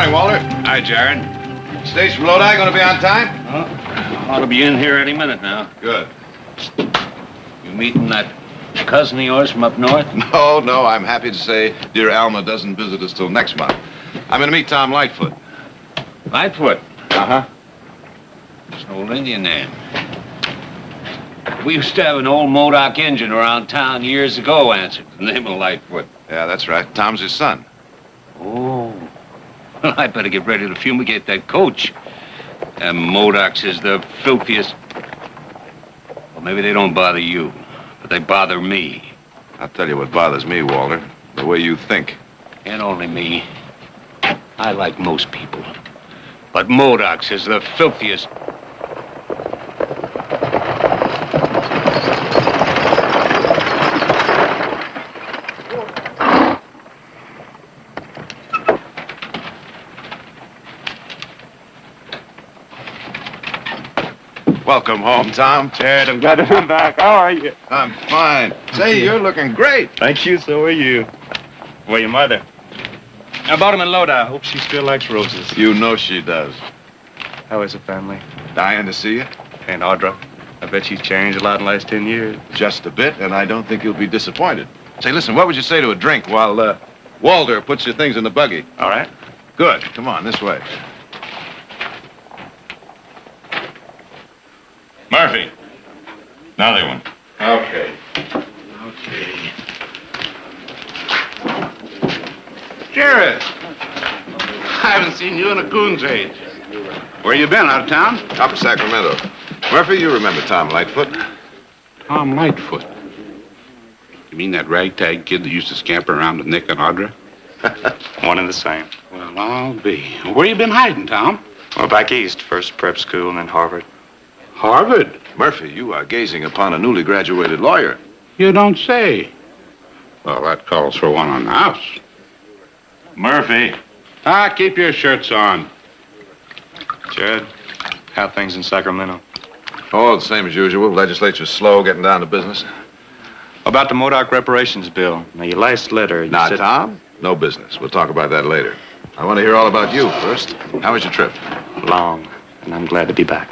morning, Walter. Hi, Jared. Stage from Lodi going to be on time? Ought to be in here any minute now. Good. You meeting that cousin of yours from up north? No, I'm happy to say dear Alma doesn't visit us till next month. I'm going to meet Tom Lightfoot. Lightfoot? Uh-huh. It's an old Indian name. We used to have an old Modoc engine around town years ago answered the name of Lightfoot. Yeah, that's right. Tom's his son. Oh. Well, I better get ready to fumigate that coach. Them Modocs is the filthiest. Well, maybe they don't bother you, but they bother me. I'll tell you what bothers me, Walter. The way you think. And only me. I like most people. But Modocs is the filthiest. Welcome home, Tom. Jared, I'm glad to be back. How are you? I'm fine. Say, you're looking great. Thank you, so are you. Where your mother? I bought him in Lodi. I hope she still likes roses. You know she does. How is the family? Dying to see you? And Audra? I bet she's changed a lot in the last 10 years. Just a bit, and I don't think you'll be disappointed. Say, listen, what would you say to a drink while Walter puts your things in the buggy? All right. Good. Come on, this way. Murphy. Another one. Okay. Jared, I haven't seen you in a coon's age. Where you been, out of town? Up in Sacramento. Murphy, you remember Tom Lightfoot? Tom Lightfoot. You mean that ragtag kid that used to scamper around with Nick and Audra? One and the same. Well, I'll be. Where you been hiding, Tom? Well, back east. First prep school and then Harvard. Harvard? Murphy, you are gazing upon a newly graduated lawyer. You don't say. Well, that calls for one on the house. Murphy. Keep your shirts on. Jared, how things in Sacramento? Oh, the same as usual. Legislature's slow getting down to business. About the Modoc reparations bill. Now, your last letter, you Now, said... Tom, no business. We'll talk about that later. I want to hear all about you first. How was your trip? Long, and I'm glad to be back.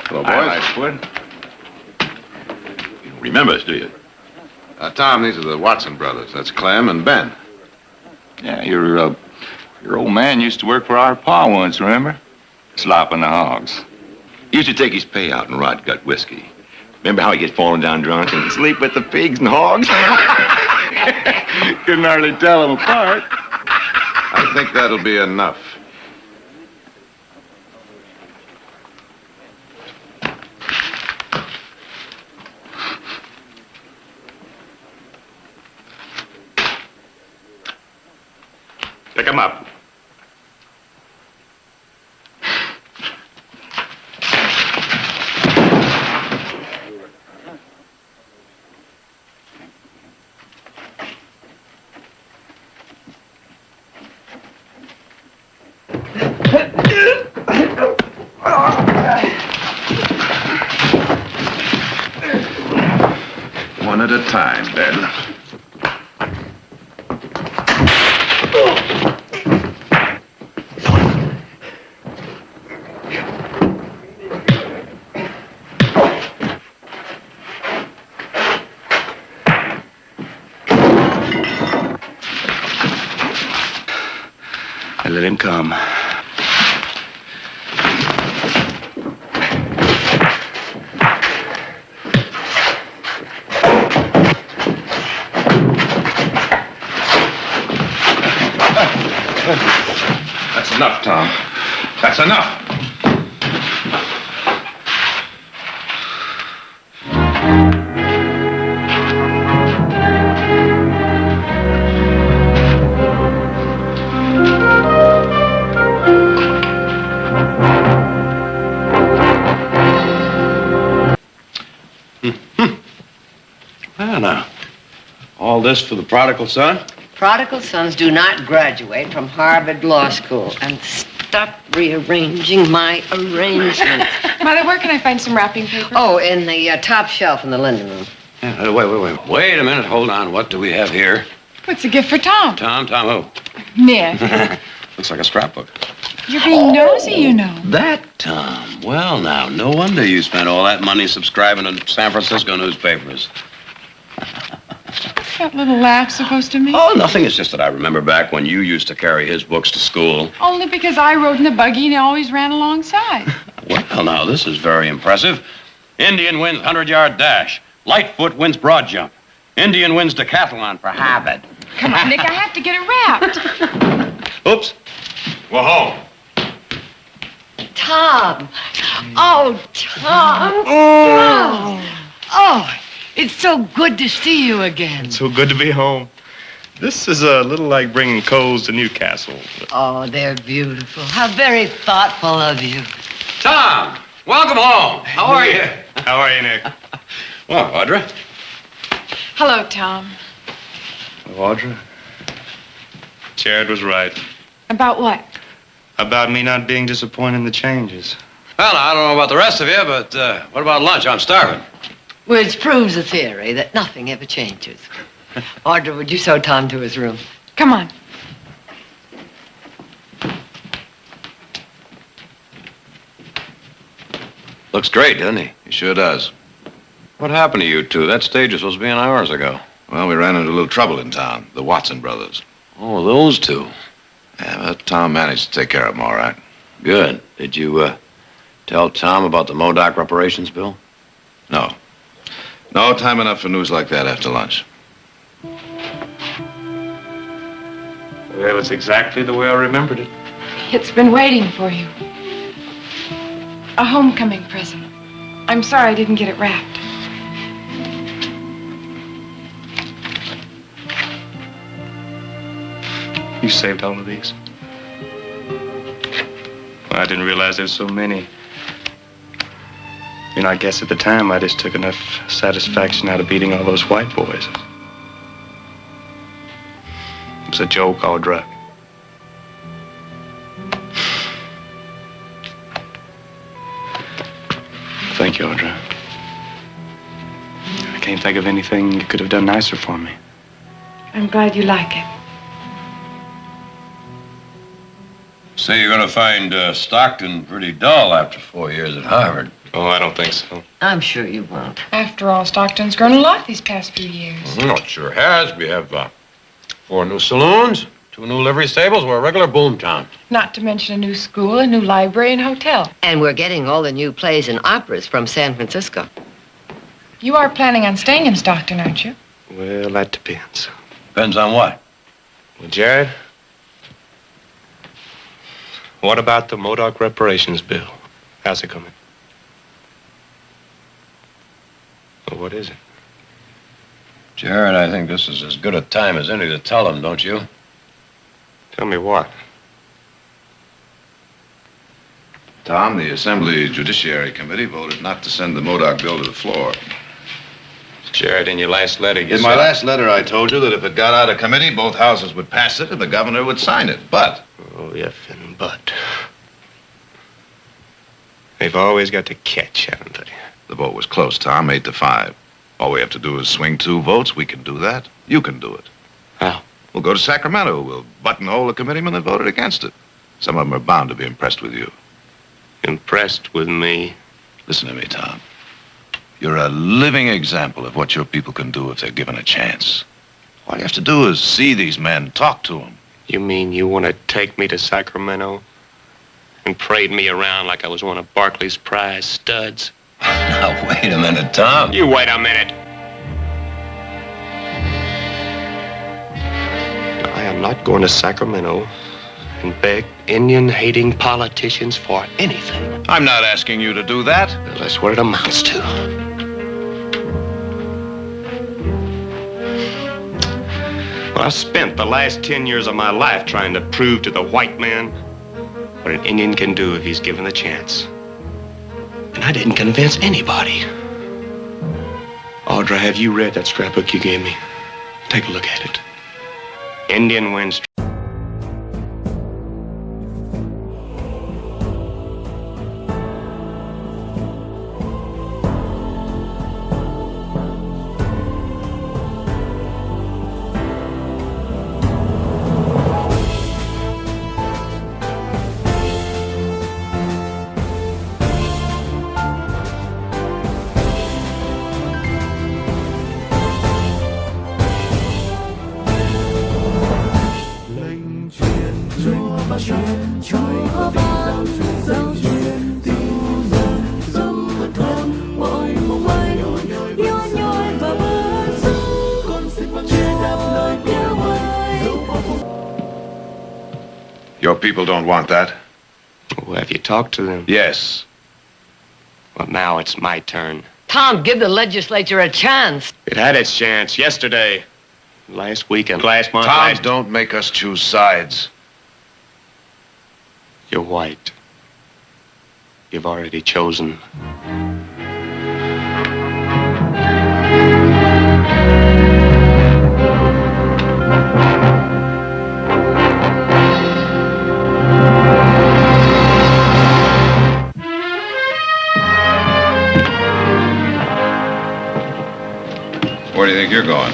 Hello, boys. Hi, Lightfoot. You don't remember us, do you? Tom, these are the Watson brothers. That's Clem and Ben. Yeah, your old man used to work for our pa once, remember? Slopping the hogs. He used to take his pay out in rot gut whiskey. Remember how he get falling down drunk and sleep with the pigs and hogs? Couldn't hardly tell them apart. I think that'll be enough. Pick him up. One at a time, Ben. I let him come. That's enough, Tom. That's enough. Well, now, all this for the prodigal son? Prodigal sons do not graduate from Harvard Law School. And stop rearranging my arrangements. Mother, where can I find some wrapping paper? Oh, in the top shelf in the linen room. Wait a minute. Hold on. What do we have here? What's a gift for Tom? Tom who? Nick. Looks like a scrapbook. You're being nosy, you know. That Tom. Well, now, no wonder you spent all that money subscribing to San Francisco newspapers. What's that little laugh supposed to mean? Oh, nothing. It's just that I remember back when you used to carry his books to school. Only because I rode in the buggy and he always ran alongside. Well, now, this is very impressive. Indian wins 100-yard dash. Lightfoot wins broad jump. Indian wins decathlon for Harvard. Come on, Nick, I have to get it wrapped. Oops. We're home. Tom. Oh, Tom. Oh, it's so good to see you again. So good to be home. This is a little like bringing coals to Newcastle. Oh, they're beautiful. How very thoughtful of you. Tom, welcome home. How are you? How are you, Nick? Well, Audra. Hello, Tom. Audra? Jared was right. About what? About me not being disappointed in the changes. Well, I don't know about the rest of you, but what about lunch? I'm starving. Which proves the theory that nothing ever changes. Audra, would you show Tom to his room? Come on. Looks great, doesn't he? He sure does. What happened to you two? That stage was supposed to be an hours ago. Well, we ran into a little trouble in town. The Watson brothers. Oh, those two. Yeah, but Tom managed to take care of them all right. Good. Did you tell Tom about the Modoc reparations bill? No. No time enough for news like that after lunch. Well, it's exactly the way I remembered it. It's been waiting for you. A homecoming present. I'm sorry I didn't get it wrapped. You saved all of these? Well, I didn't realize there's so many. You know, I guess at the time I just took enough satisfaction out of beating all those white boys. It was a joke, Audra. Thank you, Audra. I can't think of anything you could have done nicer for me. I'm glad you like it. Say you're going to find Stockton pretty dull after 4 years at Harvard. Oh, I don't think so. I'm sure you won't. After all, Stockton's grown a lot these past few years. Well, it sure has. We have 4 new saloons, 2 new livery stables. We're a regular boom town. Not to mention a new school, a new library, and hotel. And we're getting all the new plays and operas from San Francisco. You are planning on staying in Stockton, aren't you? Well, that depends. Depends on what? Well, Jared, what about the Modoc reparations bill? How's it coming? Well, what is it? Jared, I think this is as good a time as any to tell him, don't you? Tell me what? Tom, the Assembly Judiciary Committee voted not to send the Modoc bill to the floor. Jared, in your last letter, you In my last letter, I told you that if it got out of committee, both houses would pass it and the governor would sign it. But Oh, effing but. They've always got to catch, haven't they? the vote was close, Tom, 8-5. All we have to do is swing 2 votes. We can do that. You can do it. How? We'll go to Sacramento. We'll buttonhole the committeemen that voted against it. Some of them are bound to be impressed with you. Impressed with me? Listen to me, Tom. You're a living example of what your people can do if they're given a chance. All you have to do is see these men, talk to them. You mean you want to take me to Sacramento and parade me around like I was one of Barkley's prize studs? Now, wait a minute, Tom. You wait a minute. I am not going to Sacramento and beg Indian-hating politicians for anything. I'm not asking you to do that. Well, that's what it amounts to. Well, I spent the last 10 years of my life trying to prove to the white man what an Indian can do if he's given the chance. And I didn't convince anybody. Audra, have you read that scrapbook you gave me? Take a look at it. Indian wins. Chúa ban giao truyền tin mừng dẫu vượt hơn mọi mong manh nhói nhói và bớt sức con xin truyền đáp lời kêu gọi dẫu bao phong. Your people don't want that? Oh, have you talked to them? Yes. Well, now it's my turn. Tom, give the legislature a chance. It had its chance yesterday, last week, and last month. Tom, don't make us choose sides. You're white. You've already chosen. Where do you think you're going?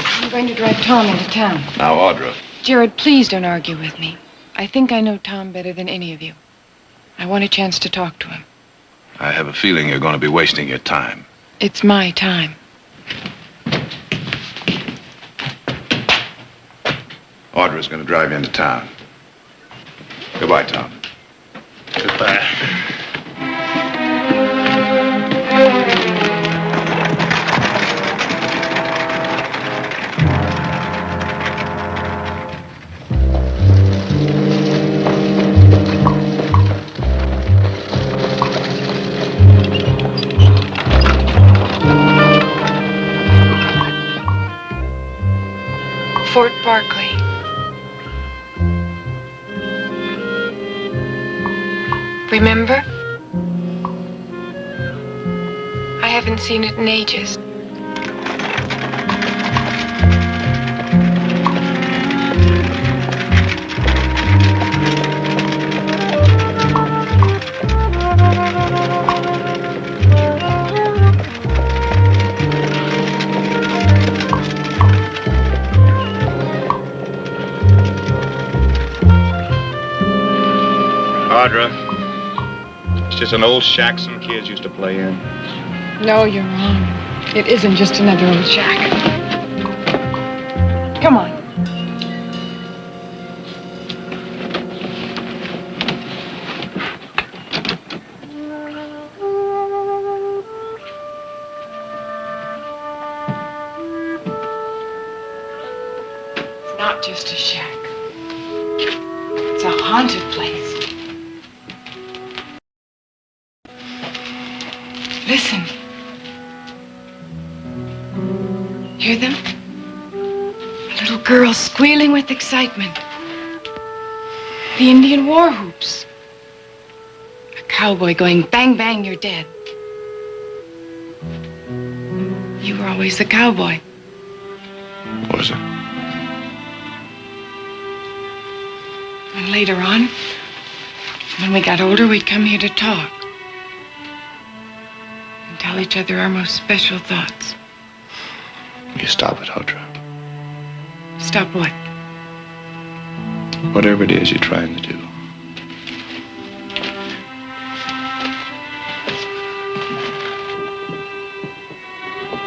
I'm going to drive Tom into town. Now, Audra. Jared, please don't argue with me. I think I know Tom better than any of you. I want a chance to talk to him. I have a feeling you're going to be wasting your time. It's my time. Audra's going to drive you into town. Goodbye, Tom. Goodbye. Fort Barkley. Remember? I haven't seen it in ages. Audra, it's just an old shack some kids used to play in. No, you're wrong. It isn't just another old shack. Come on. It's not just a shack. It's a haunted place. Listen. Hear them? A little girl squealing with excitement. The Indian war whoops. A cowboy going, bang, bang, you're dead. You were always the cowboy. Was it? And later on, when we got older, we'd come here to talk. And tell each other our most special thoughts. You stop it, Audra. Stop what? Whatever it is you're trying to do.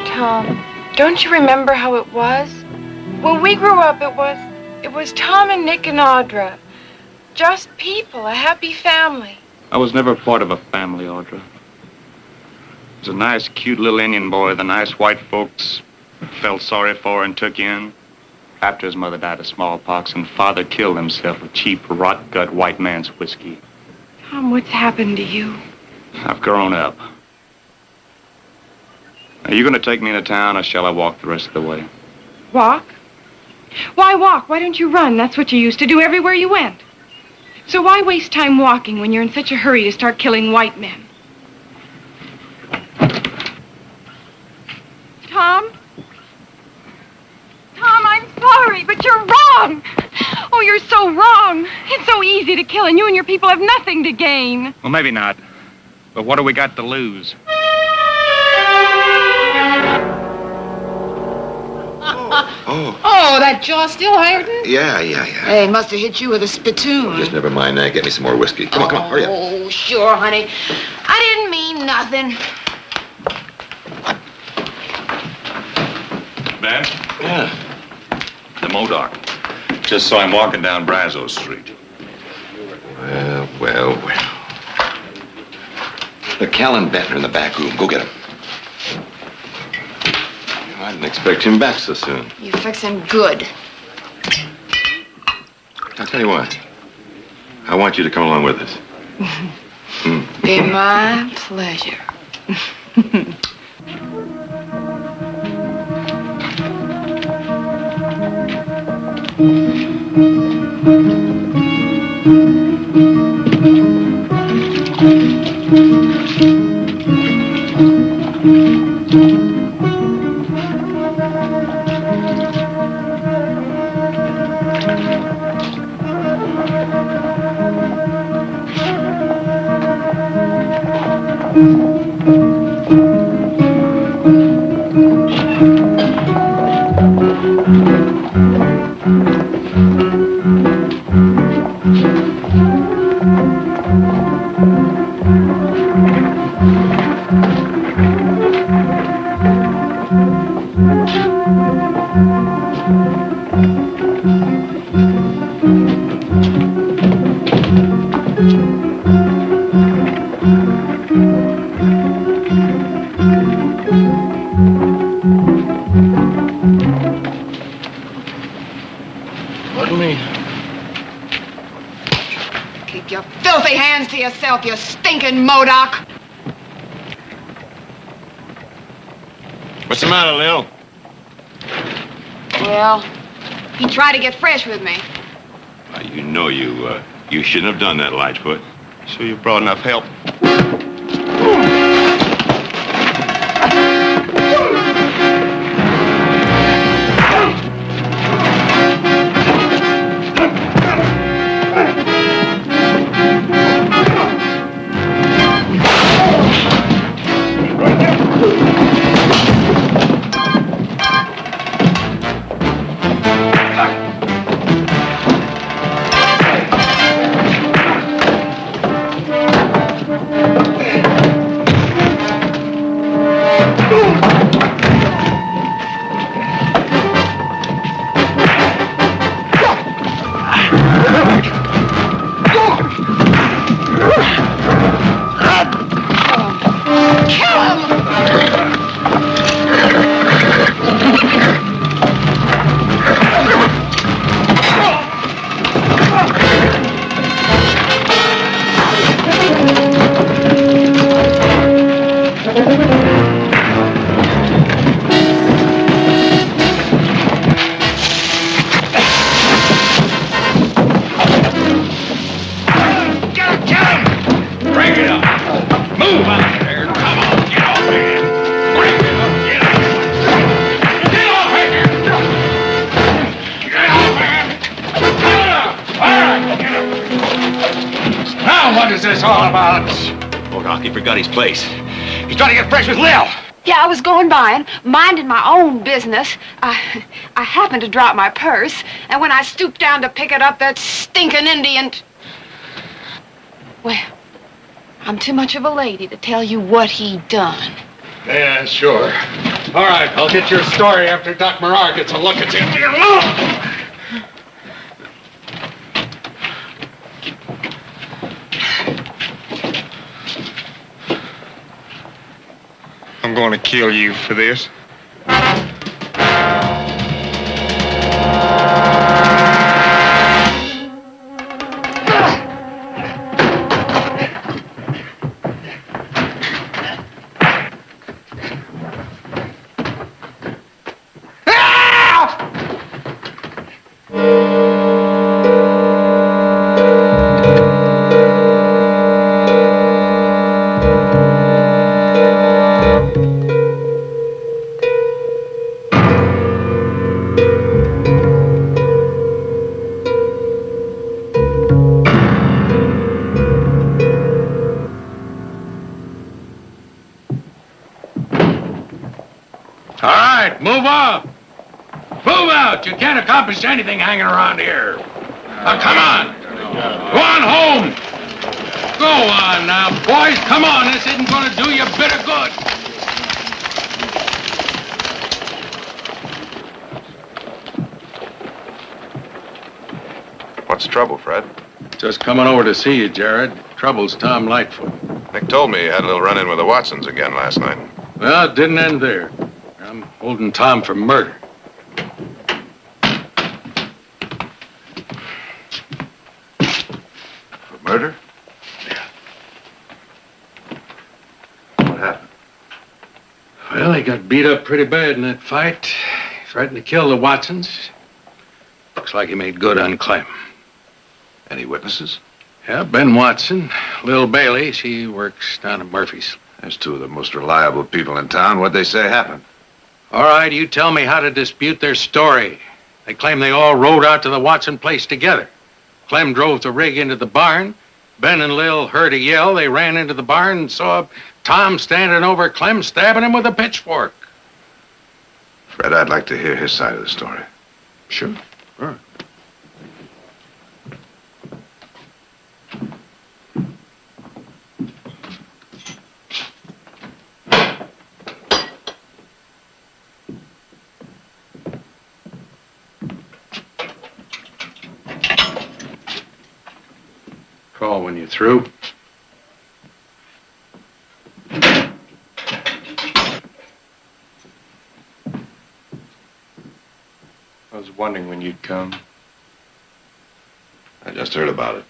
Tom, don't you remember how it was? When we grew up, it was Tom and Nick and Audra. Just people, a happy family. I was never part of a family, Audra. It was a nice, cute little Indian boy the nice white folks felt sorry for and took in. After his mother died of smallpox and father killed himself with cheap, rot-gut white man's whiskey. Tom, what's happened to you? I've grown up. Are you going to take me into town, or shall I walk the rest of the way? Walk? Why walk? Why don't you run? That's what you used to do everywhere you went. So why waste time walking when you're in such a hurry to start killing white men? Tom? Tom, I'm sorry, but you're wrong. Oh, you're so wrong. It's so easy to kill, and you and your people have nothing to gain. Well, maybe not. But what do we got to lose? Oh, that jaw still hurting? Yeah. Hey, must have hit you with a spittoon. Just never mind that. Get me some more whiskey. Come on, hurry up. Oh, sure, honey. I didn't mean nothing. Ben? Yeah. The Modoc. Just saw him walking down Brazos Street. Well. The Cal and Bentner in the back room. Go get him. I didn't expect him back so soon. You fix him good. I'll tell you what. I want you to come along with us. Be my pleasure. Keep your filthy hands to yourself, you stinking Modoc. What's the matter, Lil? Well, he tried to get fresh with me. You know you shouldn't have done that, Lightfoot. So you brought enough help? He forgot his place. He's trying to get fresh with Lil. Yeah, I was going by and minding my own business. I happened to drop my purse, and when I stooped down to pick it up, that stinking Indian... Well, I'm too much of a lady to tell you what he done. Yeah, sure. All right, I'll get your story after Doc Morar gets a look at you. I'm going to kill you for this. Move up! Move out! You can't accomplish anything hanging around here. Now, come on! Go on home! Go on now, boys! Come on! This isn't going to do you a bit of good! What's the trouble, Fred? Just coming over to see you, Jared. Trouble's Tom Lightfoot. Nick told me he had a little run-in with the Watsons again last night. Well, it didn't end there. I'm holding Tom for murder. For murder? Yeah. What happened? Well, he got beat up pretty bad in that fight. He threatened to kill the Watsons. Looks like he made good on Clem. Any witnesses? Yeah, Ben Watson, Lil Bailey, she works down at Murphy's. There's two of the most reliable people in town. What'd they say happened? All right, you tell me how to dispute their story. They claim they all rode out to the Watson place together. Clem drove the rig into the barn. Ben and Lil heard a yell. They ran into the barn and saw Tom standing over Clem, stabbing him with a pitchfork. Fred, I'd like to hear his side of the story. Sure. Call when you're through. I was wondering when you'd come. I just heard about it.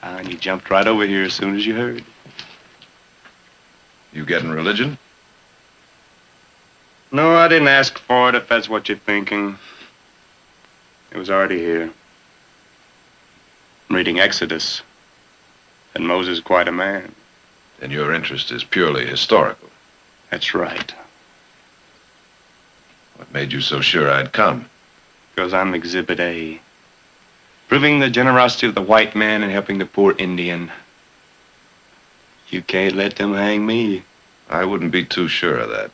And you jumped right over here as soon as you heard. You getting religion? No, I didn't ask for it, if that's what you're thinking. It was already here. I'm reading Exodus. And Moses quite a man. Then your interest is purely historical. That's right. What made you so sure I'd come? Because I'm Exhibit A. Proving the generosity of the white man and helping the poor Indian. You can't let them hang me. I wouldn't be too sure of that.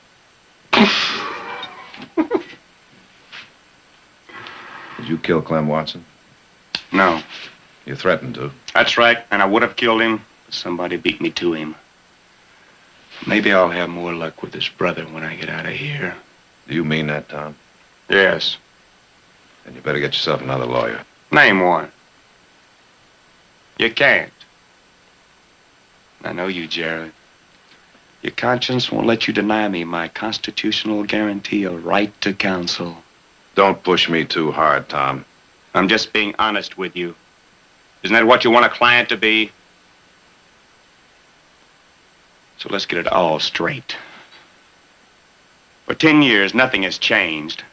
Did you kill Clem Watson? No. You threatened to. That's right, and I would have killed him, but somebody beat me to him. Maybe I'll have more luck with his brother when I get out of here. Do you mean that, Tom? Yes. Then you better get yourself another lawyer. Name one. You can't. I know you, Jared. Your conscience won't let you deny me my constitutional guarantee of right to counsel. Don't push me too hard, Tom. I'm just being honest with you. Isn't that what you want a client to be? So let's get it all straight. For 10 years, nothing has changed.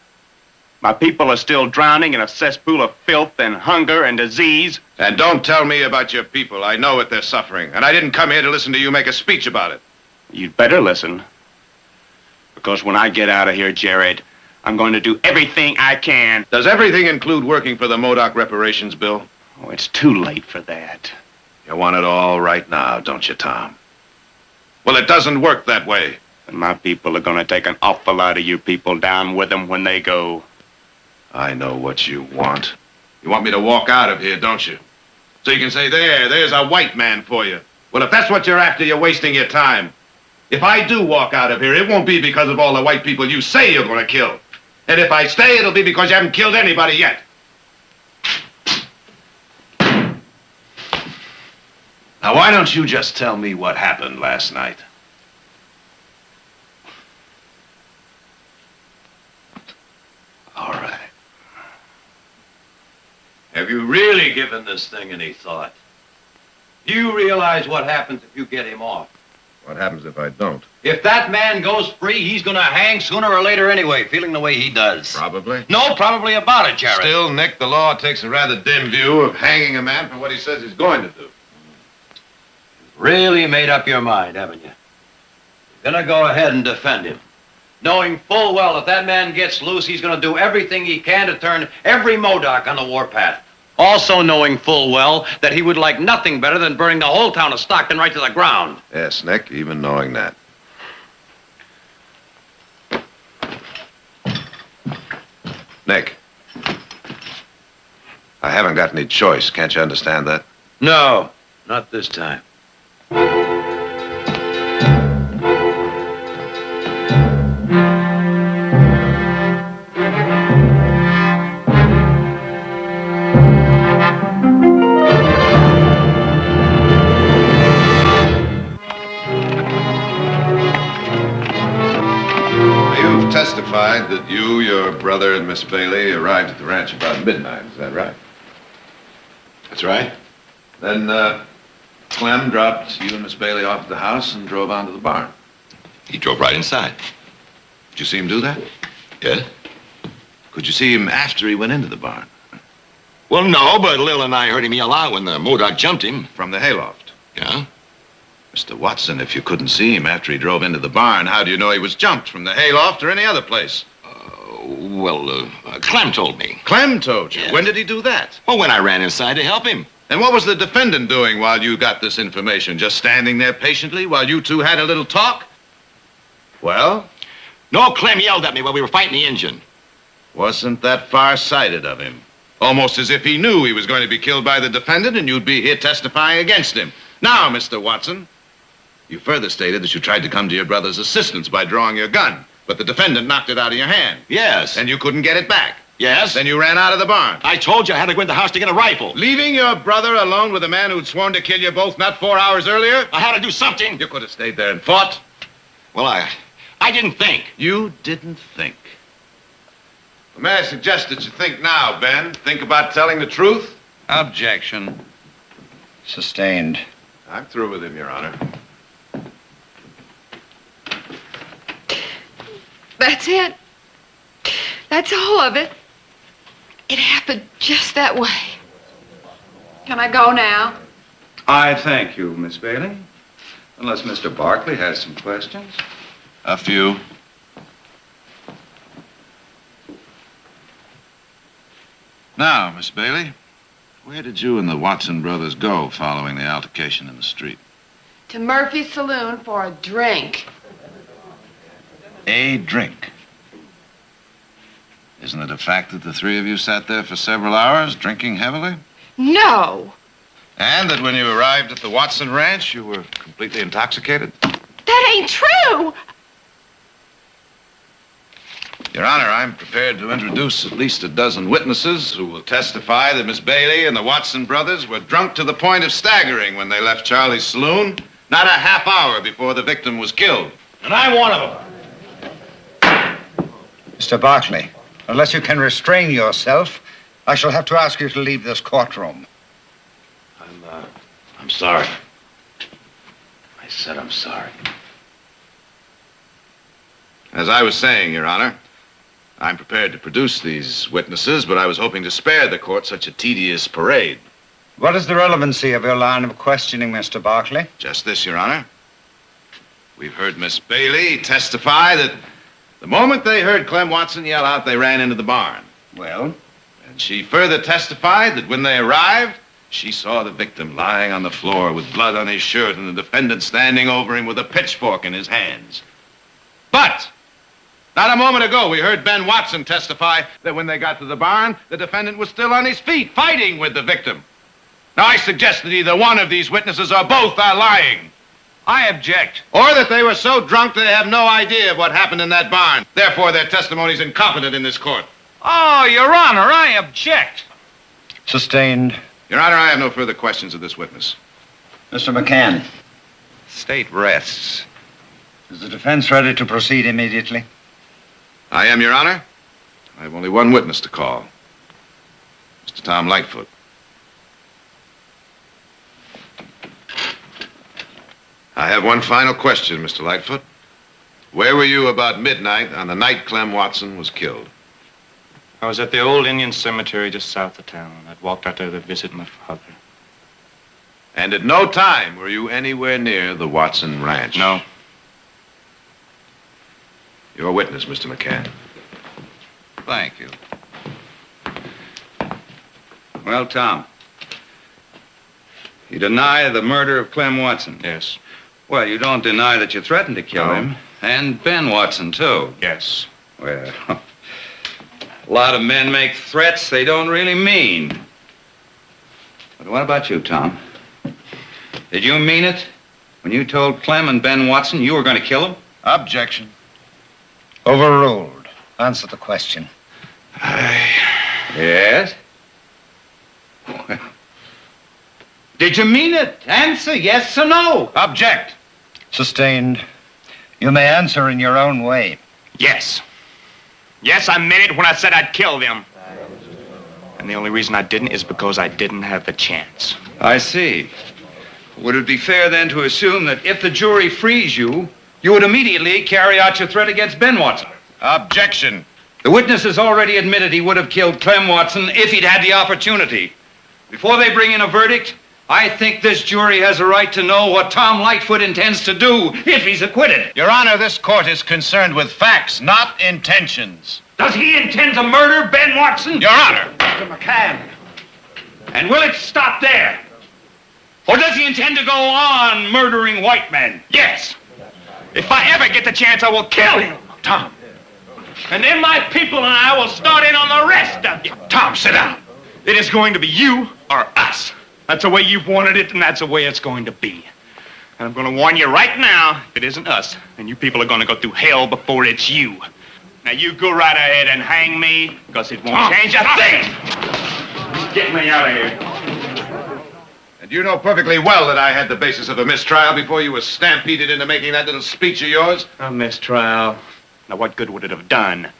My people are still drowning in a cesspool of filth and hunger and disease. And don't tell me about your people. I know what they're suffering. And I didn't come here to listen to you make a speech about it. You'd better listen. Because when I get out of here, Jared, I'm going to do everything I can. Does everything include working for the Modoc reparations bill? Oh, it's too late for that. You want it all right now, don't you, Tom? Well, it doesn't work that way. And my people are going to take an awful lot of you people down with them when they go. I know what you want. You want me to walk out of here, don't you? So you can say, there's a white man for you. Well, if that's what you're after, you're wasting your time. If I do walk out of here, it won't be because of all the white people you say you're going to kill. And if I stay, it'll be because you haven't killed anybody yet. Now, why don't you just tell me what happened last night? All right. Have you really given this thing any thought? Do you realize what happens if you get him off? What happens if I don't? If that man goes free, he's gonna hang sooner or later anyway, feeling the way he does. Probably. No, probably about it, Jared. Still, Nick, the law takes a rather dim view of hanging a man for what he says he's going to do. Really made up your mind, haven't you? You're gonna go ahead and defend him, knowing full well if that man gets loose, he's gonna do everything he can to turn every Modoc on the warpath. Also knowing full well that he would like nothing better than burning the whole town of Stockton right to the ground. Yes, Nick, even knowing that. Nick, I haven't got any choice. Can't you understand that? No, not this time. testified that you, your brother, and Miss Bailey arrived at the ranch about midnight. Is that right? That's right. Then, Clem dropped you and Miss Bailey off at the house and drove on to the barn. He drove right inside. Did you see him do that? Yeah? Could you see him after he went into the barn? Well, no, but Lil and I heard him yell out when the Modoc jumped him. From the hayloft? Yeah? Mr. Watson, if you couldn't see him after he drove into the barn, how do you know he was jumped from the hayloft or any other place? Clem told me. Clem told you? Yes. When did he do that? Well, when I ran inside to help him. And what was the defendant doing while you got this information? Just standing there patiently while you two had a little talk? Well? No, Clem yelled at me while we were fighting the engine. Wasn't that far-sighted of him? Almost as if he knew he was going to be killed by the defendant and you'd be here testifying against him. Now, Mr. Watson, you further stated that you tried to come to your brother's assistance by drawing your gun, but the defendant knocked it out of your hand. Yes. And you couldn't get it back. Yes. Then you ran out of the barn. I told you I had to go in the house to get a rifle. Leaving your brother alone with a man who'd sworn to kill you both not 4 hours earlier? I had to do something. You could have stayed there and fought. Well, I didn't think. You didn't think. Well, may I suggest that you think now, Ben? Think about telling the truth? Objection. Sustained. I'm through with him, Your Honor. That's it. That's all of it. It happened just that way. Can I go now? I thank you, Miss Bailey. Unless Mr. Barkley has some questions. A few. Now, Miss Bailey, where did you and the Watson brothers go following the altercation in the street? To Murphy's Saloon for a drink. A drink. Isn't it a fact that the three of you sat there for several hours, drinking heavily? No. And that when you arrived at the Watson Ranch, you were completely intoxicated? That ain't true. Your Honor, I'm prepared to introduce at least a dozen witnesses who will testify that Miss Bailey and the Watson brothers were drunk to the point of staggering when they left Charlie's saloon, not a half hour before the victim was killed. And I'm one of them. Mr. Barkley, unless you can restrain yourself, I shall have to ask you to leave this courtroom. I'm sorry. I said I'm sorry. As I was saying, Your Honor, I'm prepared to produce these witnesses, but I was hoping to spare the court such a tedious parade. What is the relevancy of your line of questioning, Mr. Barkley? Just this, Your Honor. We've heard Miss Bailey testify that the moment they heard Clem Watson yell out, they ran into the barn. Well? And she further testified that when they arrived, she saw the victim lying on the floor with blood on his shirt and the defendant standing over him with a pitchfork in his hands. But not a moment ago, we heard Ben Watson testify that when they got to the barn, the defendant was still on his feet, fighting with the victim. Now, I suggest that either one of these witnesses or both are lying. I object. Or that they were so drunk they have no idea of what happened in that barn. Therefore, their testimony is incompetent in this court. Oh, Your Honor, I object. Sustained. Your Honor, I have no further questions of this witness. Mr. McCann, State rests. is the defense ready to proceed immediately? I am, Your Honor. I have only one witness to call. Mr. Tom Lightfoot. I have one final question, Mr. Lightfoot. Where were you about midnight on the night Clem Watson was killed? I was at the old Indian cemetery just south of town. I'd walked out there to visit my father. And at no time were you anywhere near the Watson Ranch? No. Your witness, Mr. McCann. Thank you. Well, Tom, you deny the murder of Clem Watson? Yes. Well, you don't deny that you threatened to kill him. And Ben Watson, too. Yes. Well, a lot of men make threats they don't really mean. But what about you, Tom? Did you mean it when you told Clem and Ben Watson you were going to kill him? Objection. Overruled. Answer the question. Yes? Well, did you mean it? Answer yes or no. Object. Sustained. You may answer in your own way. Yes. Yes, I meant it when I said I'd kill them. And the only reason I didn't is because I didn't have the chance. I see. Would it be fair then to assume that if the jury frees you, you would immediately carry out your threat against Ben Watson? Objection. The witness has already admitted he would have killed Clem Watson if he'd had the opportunity. Before they bring in a verdict, I think this jury has a right to know what Tom Lightfoot intends to do if he's acquitted. Your Honor, this court is concerned with facts, not intentions. Does he intend to murder Ben Watson? Your Honor. Mr. McCann. And will it stop there? Or does he intend to go on murdering white men? Yes. If I ever get the chance, I will kill him. Tom. And then my people and I will start in on the rest of you. Tom, sit down. It is going to be you or us. That's the way you've wanted it, and that's the way it's going to be. And I'm going to warn you right now, if it isn't us, then you people are going to go through hell before it's you. Now, you go right ahead and hang me, because it won't change a thing. Get me out of here. And you know perfectly well that I had the basis of a mistrial before you were stampeded into making that little speech of yours. A mistrial. Now, what good would it have done?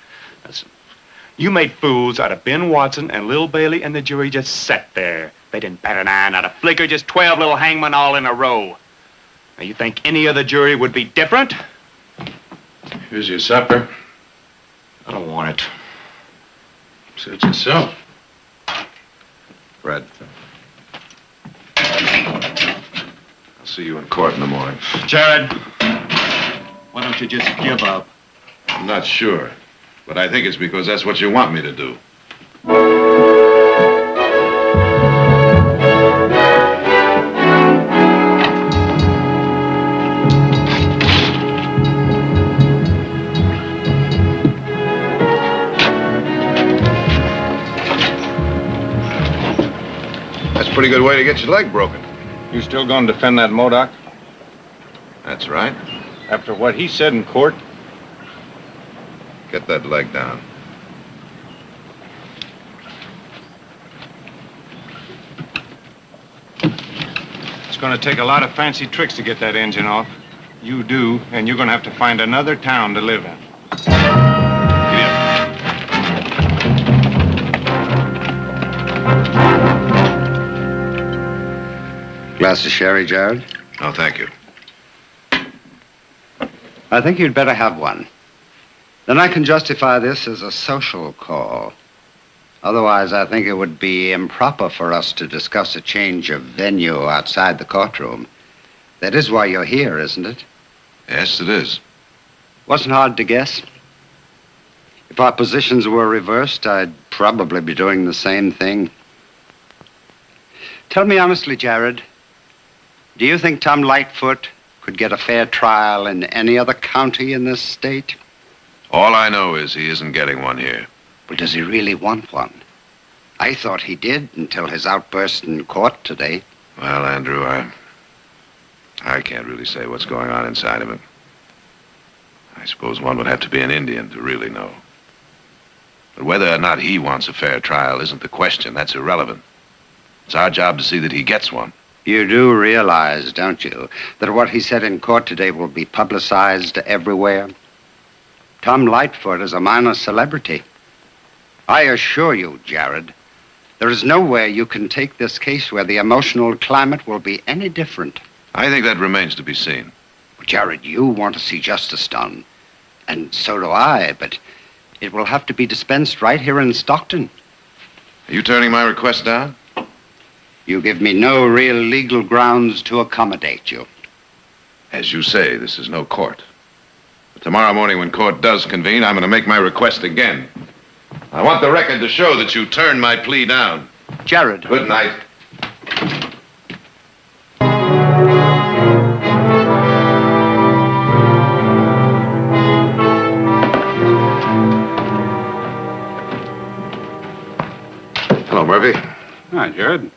Listen, you made fools out of Ben Watson and Lil Bailey, and the jury just sat there. They didn't bat an eye, not a flicker, just 12 little hangmen all in a row. Now, you think any other jury would be different? Here's your supper. I don't want it. Suit yourself. Fred. I'll see you in court in the morning. Jared, why don't you just give up? I'm not sure, but I think it's because that's what you want me to do. That's a pretty good way to get your leg broken. You still going to defend that Modoc? That's right. After what he said in court? Get that leg down. It's going to take a lot of fancy tricks to get that engine off. You do, and you're going to have to find another town to live in. Glass of sherry, Jared? Oh, thank you. I think you'd better have one. Then I can justify this as a social call. Otherwise, I think it would be improper for us to discuss a change of venue outside the courtroom. That is why you're here, isn't it? Yes, it is. Wasn't hard to guess. If our positions were reversed, I'd probably be doing the same thing. Tell me honestly, Jared, do you think Tom Lightfoot could get a fair trial in any other county in this state? All I know is he isn't getting one here. Well, does he really want one? I thought he did until his outburst in court today. Well, Andrew, I can't really say what's going on inside of him. I suppose one would have to be an Indian to really know. But whether or not he wants a fair trial isn't the question. That's irrelevant. It's our job to see that he gets one. You do realize, don't you, that what he said in court today will be publicized everywhere? Tom Lightfoot is a minor celebrity. I assure you, Jared, there is nowhere you can take this case where the emotional climate will be any different. I think that remains to be seen. Jared, you want to see justice done. And so do I, but it will have to be dispensed right here in Stockton. Are you turning my request down? You give me no real legal grounds to accommodate you. As you say, this is no court. But tomorrow morning when court does convene, I'm going to make my request again. I want the record to show that you turned my plea down. Jared. Good night. Hello, Murphy. Hi, Jared.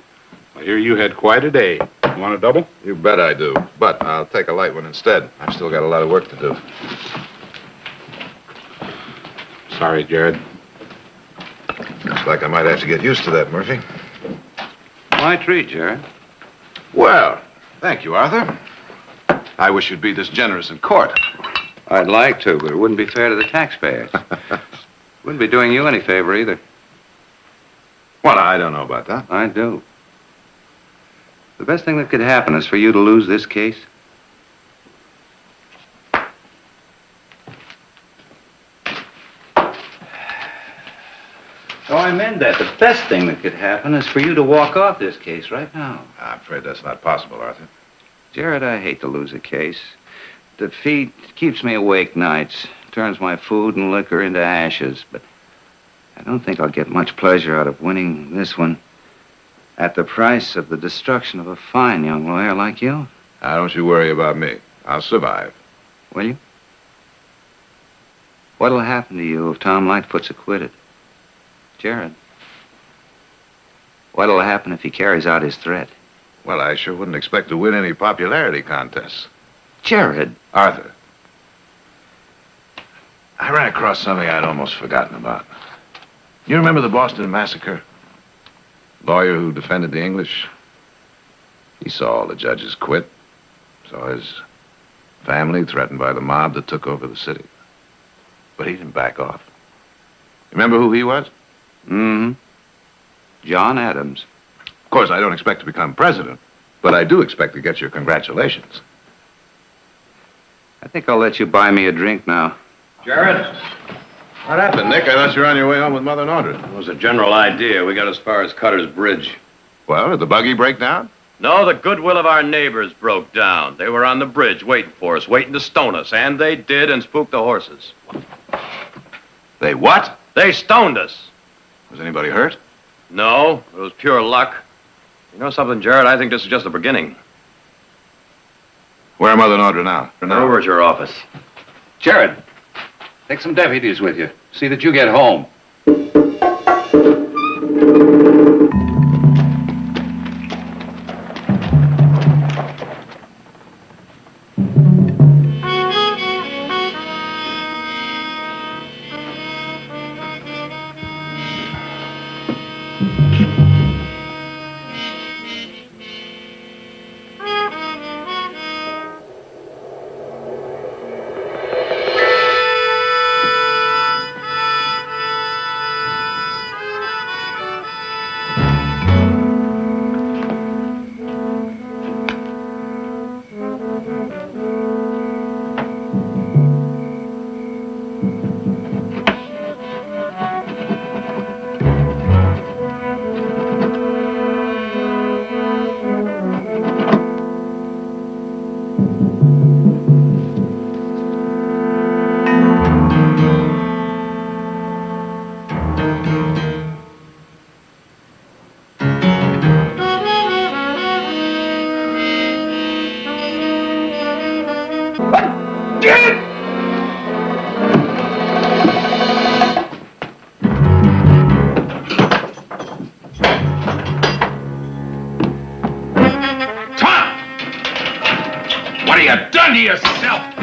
I hear you had quite a day. You want a double? You bet I do. But I'll take a light one instead. I've still got a lot of work to do. Sorry, Jared. Looks like I might have to get used to that, Murphy. My treat, Jared. Well, thank you, Arthur. I wish you'd be this generous in court. I'd like to, but it wouldn't be fair to the taxpayers. Wouldn't be doing you any favor either. Well, I don't know about that. I do. The best thing that could happen is for you to lose this case. Oh, I meant that. The best thing that could happen is for you to walk off this case right now. I'm afraid that's not possible, Arthur. Jared, I hate to lose a case. Defeat keeps me awake nights, turns my food and liquor into ashes, but I don't think I'll get much pleasure out of winning this one at the price of the destruction of a fine young lawyer like you. Now, don't you worry about me. I'll survive. Will you? What'll happen to you if Tom Lightfoot's acquitted? Jared, what'll happen if he carries out his threat? Well, I sure wouldn't expect to win any popularity contests. Jared. Arthur, I ran across something I'd almost forgotten about. You remember the Boston Massacre? Lawyer who defended the English? He saw all the judges quit. Saw his family threatened by the mob that took over the city. But he didn't back off. Remember who he was? Mm-hmm. John Adams. Of course, I don't expect to become president, but I do expect to get your congratulations. I think I'll let you buy me a drink now. Jared? What happened, Nick? I thought you were on your way home with Mother and Audrey. It was a general idea. We got as far as Cutter's Bridge. Well, did the buggy break down? No, the goodwill of our neighbors broke down. They were on the bridge waiting for us, waiting to stone us. And they did, and spooked the horses. They what? They stoned us. Was anybody hurt? No, it was pure luck. You know something, Jared? I think this is just the beginning. Where are Mother and Audrey now? Over at your office. Jared, take some deputies with you. See that you get home. To yourself.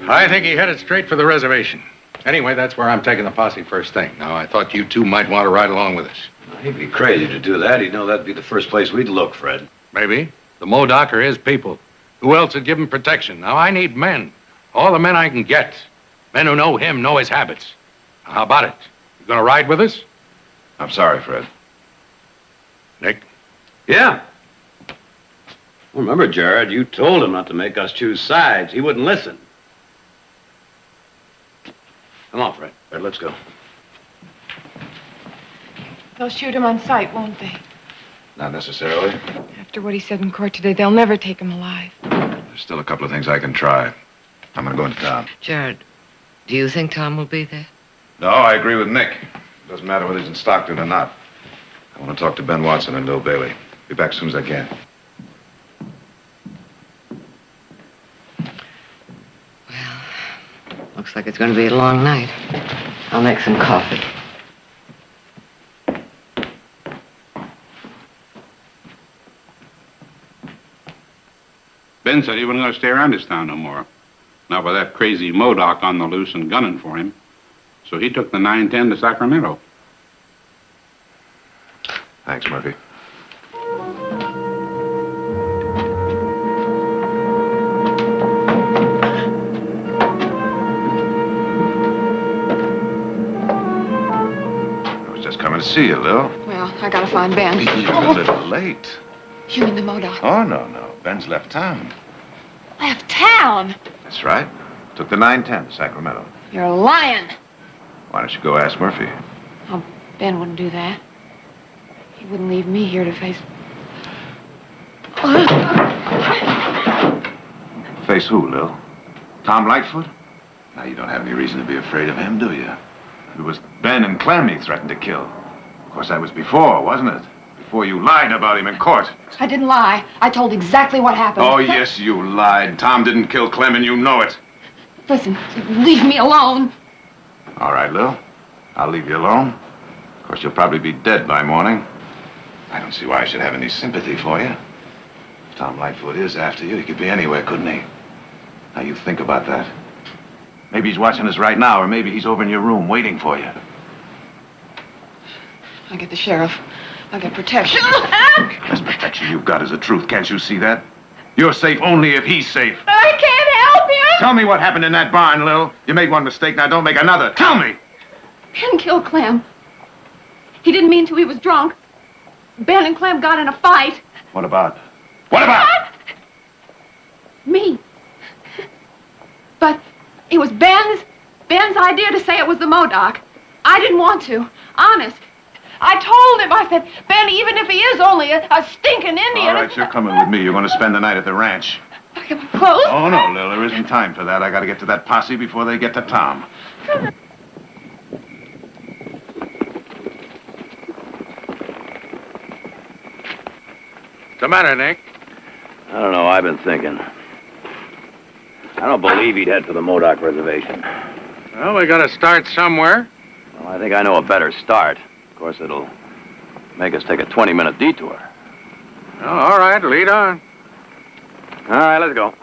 I think he headed straight for the reservation. Anyway, that's where I'm taking the posse first thing. Now, I thought you two might want to ride along with us. He'd be crazy to do that. He'd know that'd be the first place we'd look, Fred. Maybe. The Modoc are his people. Who else would give him protection? Now, I need men. All the men I can get. Men who know him, know his habits. Now, how about it? You gonna ride with us? I'm sorry, Fred. Nick? Yeah. Remember, Jared, you told him not to make us choose sides. He wouldn't listen. Come on, Fred. Fred, let's go. They'll shoot him on sight, won't they? Not necessarily. After what he said in court today, they'll never take him alive. There's still a couple of things I can try. I'm gonna go into town. Jared, do you think Tom will be there? No, I agree with Nick. Doesn't matter whether he's in Stockton or not. I want to talk to Ben Watson and Lil Bailey. Be back as soon as I can. Looks like it's going to be a long night. I'll make some coffee. Ben said he wasn't going to stay around this town no more. Not with that crazy Modoc on the loose and gunning for him. So he took the 910 to Sacramento. Thanks, Murphy. I was just coming to see you, Lil. Well, I gotta find Ben. You're a little late. You mean the Modoc? Oh, no. Ben's left town. Left town? That's right. Took the 910 to Sacramento. You're lying. Why don't you go ask Murphy? Oh, Ben wouldn't do that. He wouldn't leave me here to face... Face who, Lil? Tom Lightfoot? Now, you don't have any reason to be afraid of him, do you? It was Ben and Clem he threatened to kill. Of course, that was before, wasn't it? Before you lied about him in court. I didn't lie. I told exactly what happened. Oh, yes, you lied. Tom didn't kill Clem, and you know it. Listen, leave me alone. All right, Lil. I'll leave you alone. Of course, you'll probably be dead by morning. I don't see why I should have any sympathy for you. If Tom Lightfoot is after you, he could be anywhere, couldn't he? Now, you think about that. Maybe he's watching us right now, or maybe he's over in your room waiting for you. I'll get the sheriff. I'll get protection. The best protection you've got is the truth. Can't you see that? You're safe only if he's safe. I can't help you. Tell me what happened in that barn, Lil. You made one mistake, now don't make another. Tell me! Ben killed Clem. He didn't mean to. He was drunk. Ben and Clem got in a fight. What about? What about? Me. But it was Ben's idea to say it was the Modoc. I didn't want to. Honest. I told him, I said, Ben, even if he is only a stinking Indian... All right, you're coming with me. You're going to spend the night at the ranch. Look at my clothes. Oh, no, Lil, there isn't time for that. I got to get to that posse before they get to Tom. What's the matter, Nick? I don't know. I've been thinking. I don't believe he'd head for the Modoc Reservation. Well, we got to start somewhere. Well, I think I know a better start. Of course, it'll make us take a 20-minute detour. Oh, all right, lead on. All right, let's go.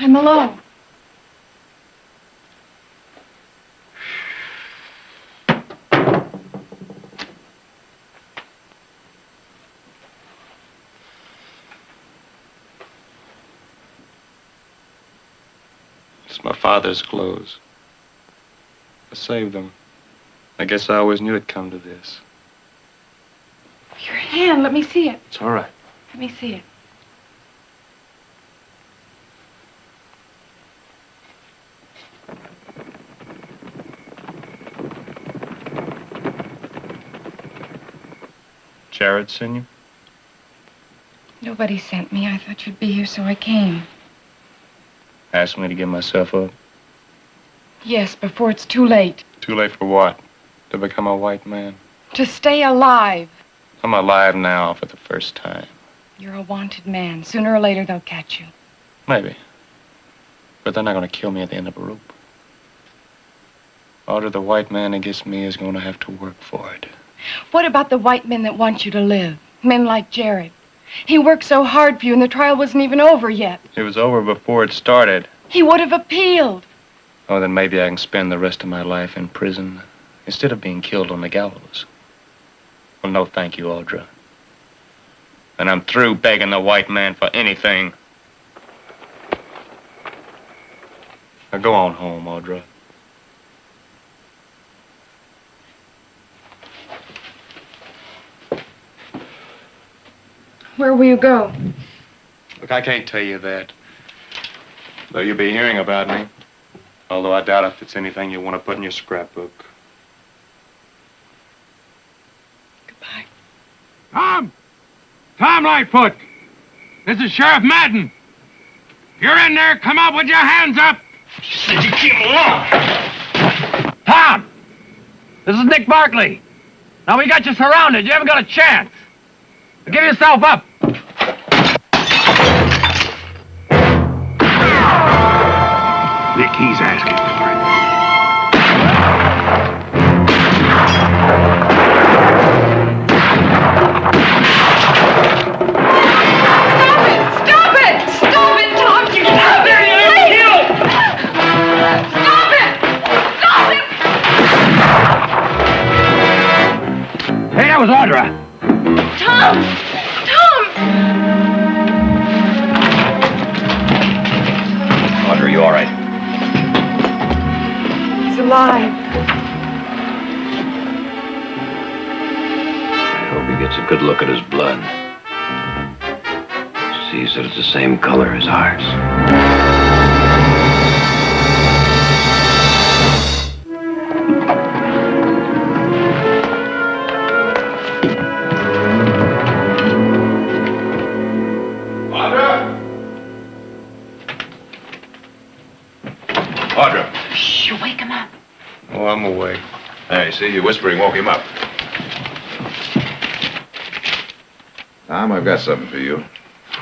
I'm alone. It's my father's clothes. I saved them. I guess I always knew it'd come to this. Your hand, let me see it. It's all right. Let me see it. Jared sent you? Nobody sent me. I thought you'd be here, so I came. Asked me to give myself up. Yes, before it's too late. Too late for what? To become a white man. To stay alive. I'm alive now for the first time. You're a wanted man. Sooner or later, they'll catch you. Maybe. But they're not going to kill me at the end of a rope. Audra, the white man against me is going to have to work for it. What about the white men that want you to live? Men like Jared. He worked so hard for you, and the trial wasn't even over yet. It was over before it started. He would have appealed. Oh, then maybe I can spend the rest of my life in prison instead of being killed on the gallows. Well, no thank you, Audra. And I'm through begging the white man for anything. Now go on home, Audra. Where will you go? Look, I can't tell you that. Though you'll be hearing about me. Although I doubt if it's anything you want to put in your scrapbook. Goodbye. Tom! Tom Lightfoot! This is Sheriff Madden. If you're in there, come out with your hands up! Said you keep along. Tom! This is Nick Barkley. Now we got you surrounded. You haven't got a chance. Give yourself up. Nick, he's asking for it. Stop it! Stop it, Tom! You stop it! Please! Stop it! Stop it! Hey, that was Audra. Tom! Tom! Audra, are you all right? He's alive. I hope he gets a good look at his blood. Sees that it's the same color as ours. Audra. Shh, wake him up. Oh, I'm awake. Hey, see, you whispering woke him up. Tom, I've got something for you.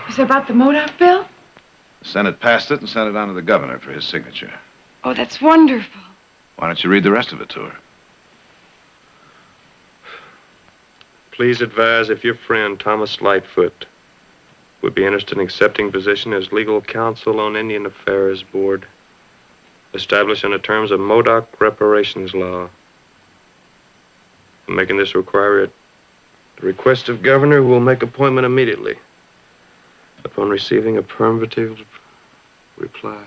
Was it about the Modoc bill? The Senate passed it and sent it on to the governor for his signature. Oh, that's wonderful. Why don't you read the rest of it to her? Please advise if your friend, Thomas Lightfoot, would be interested in accepting position as legal counsel on Indian Affairs Board, established under terms of Modoc reparations law. I'm making this require at the request of governor, who will make appointment immediately upon receiving a affirmative reply.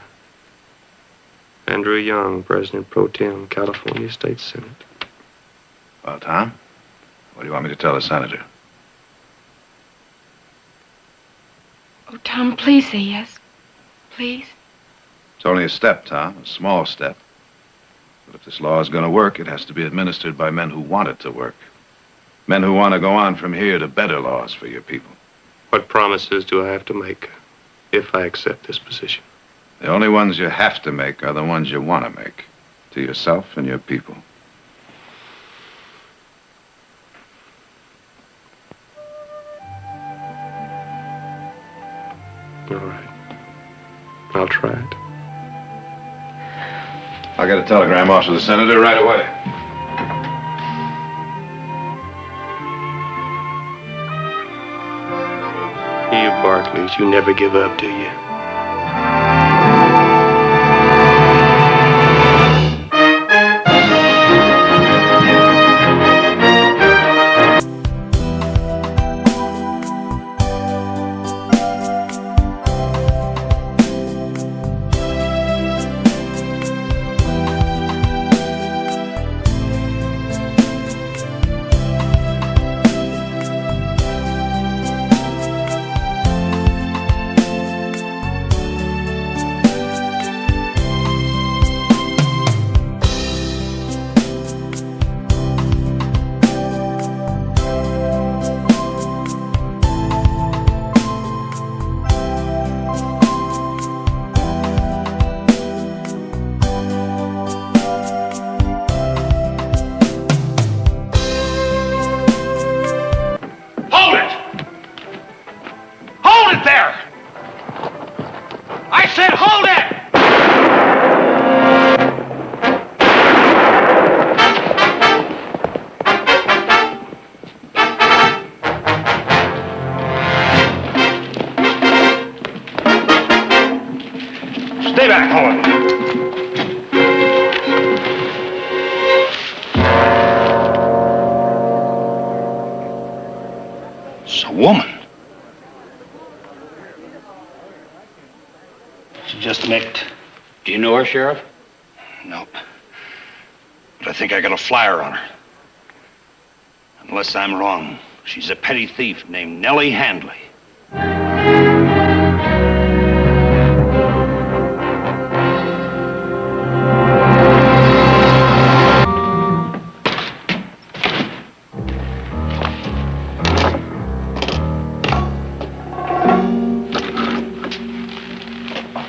Andrew Young, President Pro Tem, California State Senate. Well, Tom, what do you want me to tell the senator? Oh, Tom, please say yes. Please. It's only a step, Tom, a small step. But if this law is going to work, it has to be administered by men who want it to work. Men who want to go on from here to better laws for your people. What promises do I have to make if I accept this position? The only ones you have to make are the ones you want to make. To yourself and your people. All right. I'll try it. I'll get a telegram off to the senator right away. You Barkleys, you never give up, do you? A woman? She just nicked. Do you know her, Sheriff? Nope. But I think I got a flyer on her. Unless I'm wrong, she's a petty thief named Nellie Handley.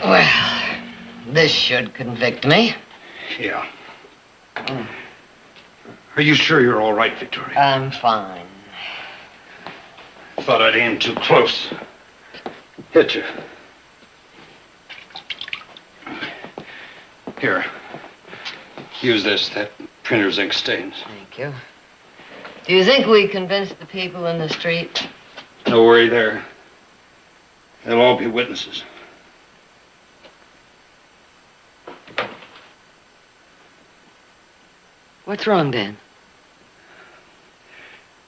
Well, this should convict me. Yeah. Are you sure you're all right, Victoria? I'm fine. Thought I'd aim too close. Hit you. Here. Use this. That printer's ink stains. Thank you. Do you think we convinced the people in the street? No worry there. They'll all be witnesses. What's wrong, Dan?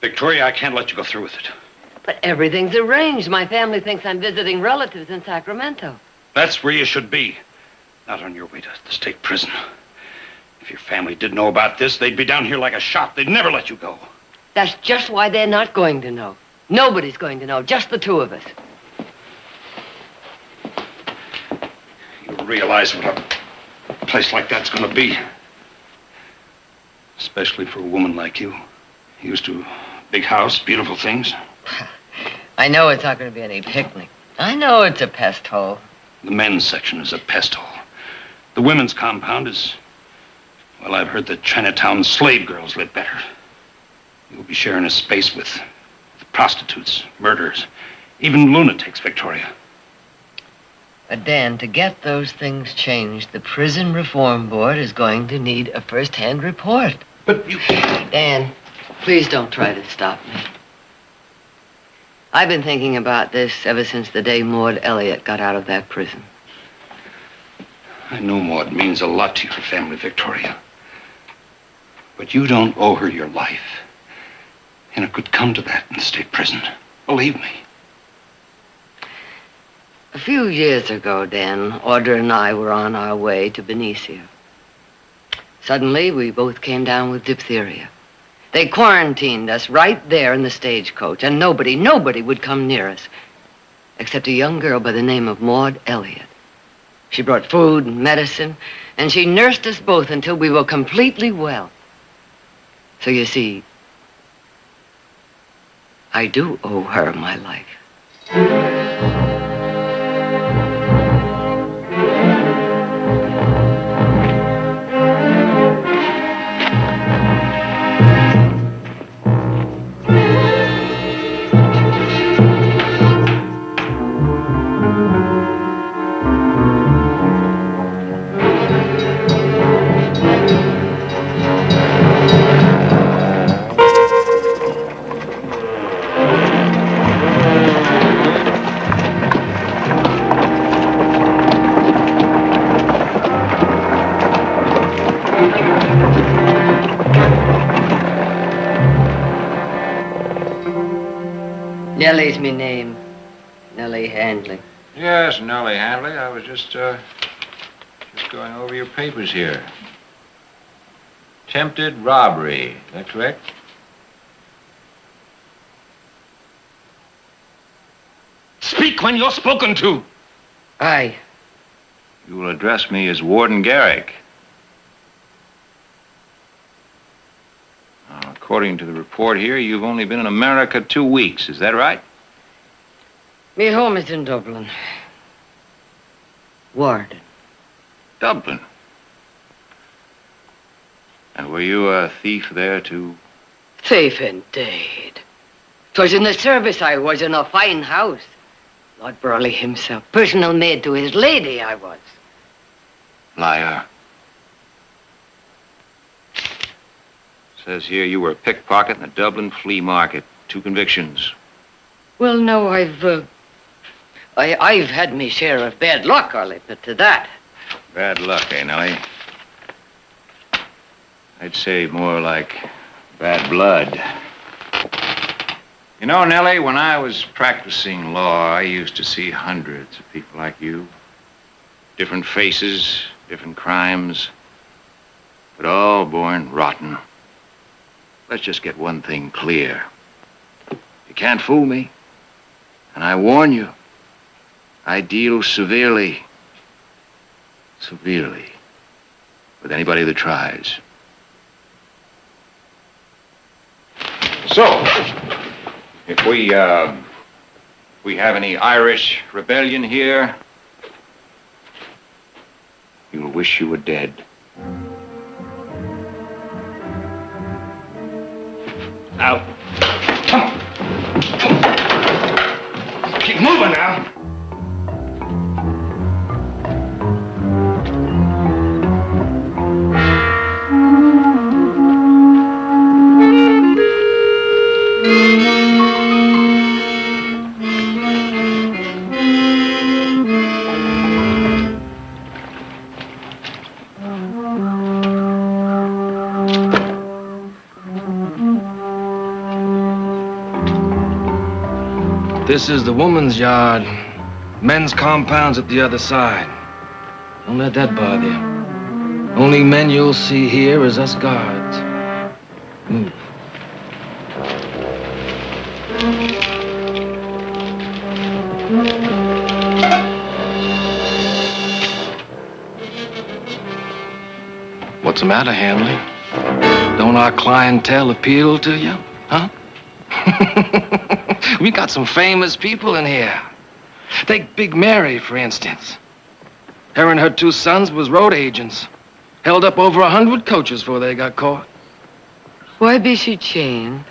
Victoria, I can't let you go through with it. But everything's arranged. My family thinks I'm visiting relatives in Sacramento. That's where you should be. Not on your way to the state prison. If your family did know about this, they'd be down here like a shot. They'd never let you go. That's just why they're not going to know. Nobody's going to know, just the two of us. You realize what a place like that's going to be? Especially for a woman like you. Used to a big house, beautiful things. I know it's not going to be any picnic. I know it's a pest hole. The men's section is a pest hole. The women's compound is... Well, I've heard that Chinatown slave girls live better. You'll be sharing a space with prostitutes, murderers, even lunatics, Victoria. But Dan, to get those things changed, the Prison Reform Board is going to need a first-hand report. But you... Dan, please don't try to stop me. I've been thinking about this ever since the day Maud Elliott got out of that prison. I know Maud means a lot to your family, Victoria. But you don't owe her your life. And it could come to that in the state prison. Believe me. A few years ago, Dan, Audra and I were on our way to Benicia. Suddenly, we both came down with diphtheria. They quarantined us right there in the stagecoach, and nobody would come near us, except a young girl by the name of Maud Elliott. She brought food and medicine, and she nursed us both until we were completely well. So you see, I do owe her my life. Nellie's me name. Nellie Handley. Yes, Nellie Handley. I was just going over your papers here. Attempted robbery. Is that correct? Speak when you're spoken to. Aye. You will address me as Warden Garrick. Now, according to the report here, you've only been in America 2 weeks. Is that right? Me home is in Dublin. Warden. Dublin. And were you a thief there, too? Thief indeed. 'Twas in the service I was, in a fine house. Lord Burley himself, personal maid to his lady I was. Liar. Says here you were a pickpocket in the Dublin flea market. 2 convictions. Well, no, I've had me share of bad luck, I'll admit to that. Bad luck, eh, Nellie? I'd say more like bad blood. You know, Nellie, when I was practicing law, I used to see hundreds of people like you. Different faces, different crimes, but all born rotten. Let's just get one thing clear. You can't fool me. And I warn you, I deal severely with anybody that tries. So, if we have any Irish rebellion here, you'll wish you were dead. Now, come on. Keep moving now. This is the woman's yard. Men's compound's at the other side. Don't let that bother you. Only men you'll see here is us guards. Move. What's the matter, Hanley? Don't our clientele appeal to you, huh? We got some famous people in here. Take Big Mary, for instance. Her and her 2 sons was road agents. Held up over 100 coaches before they got caught. Why be she chained?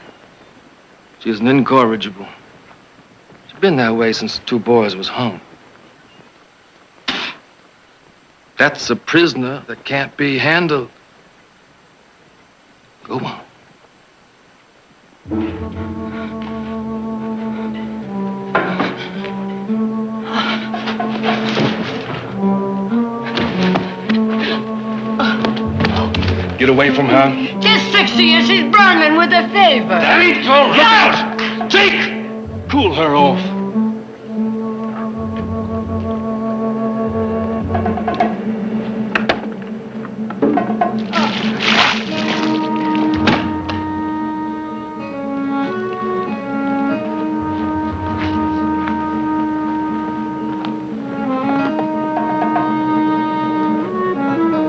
She's an incorrigible. She's been that way since the 2 boys was hung. That's a prisoner that can't be handled. Go on. Get away from her. She's 60 and she's burning with a fever. Danny, don't look out! Jake! Cool her off.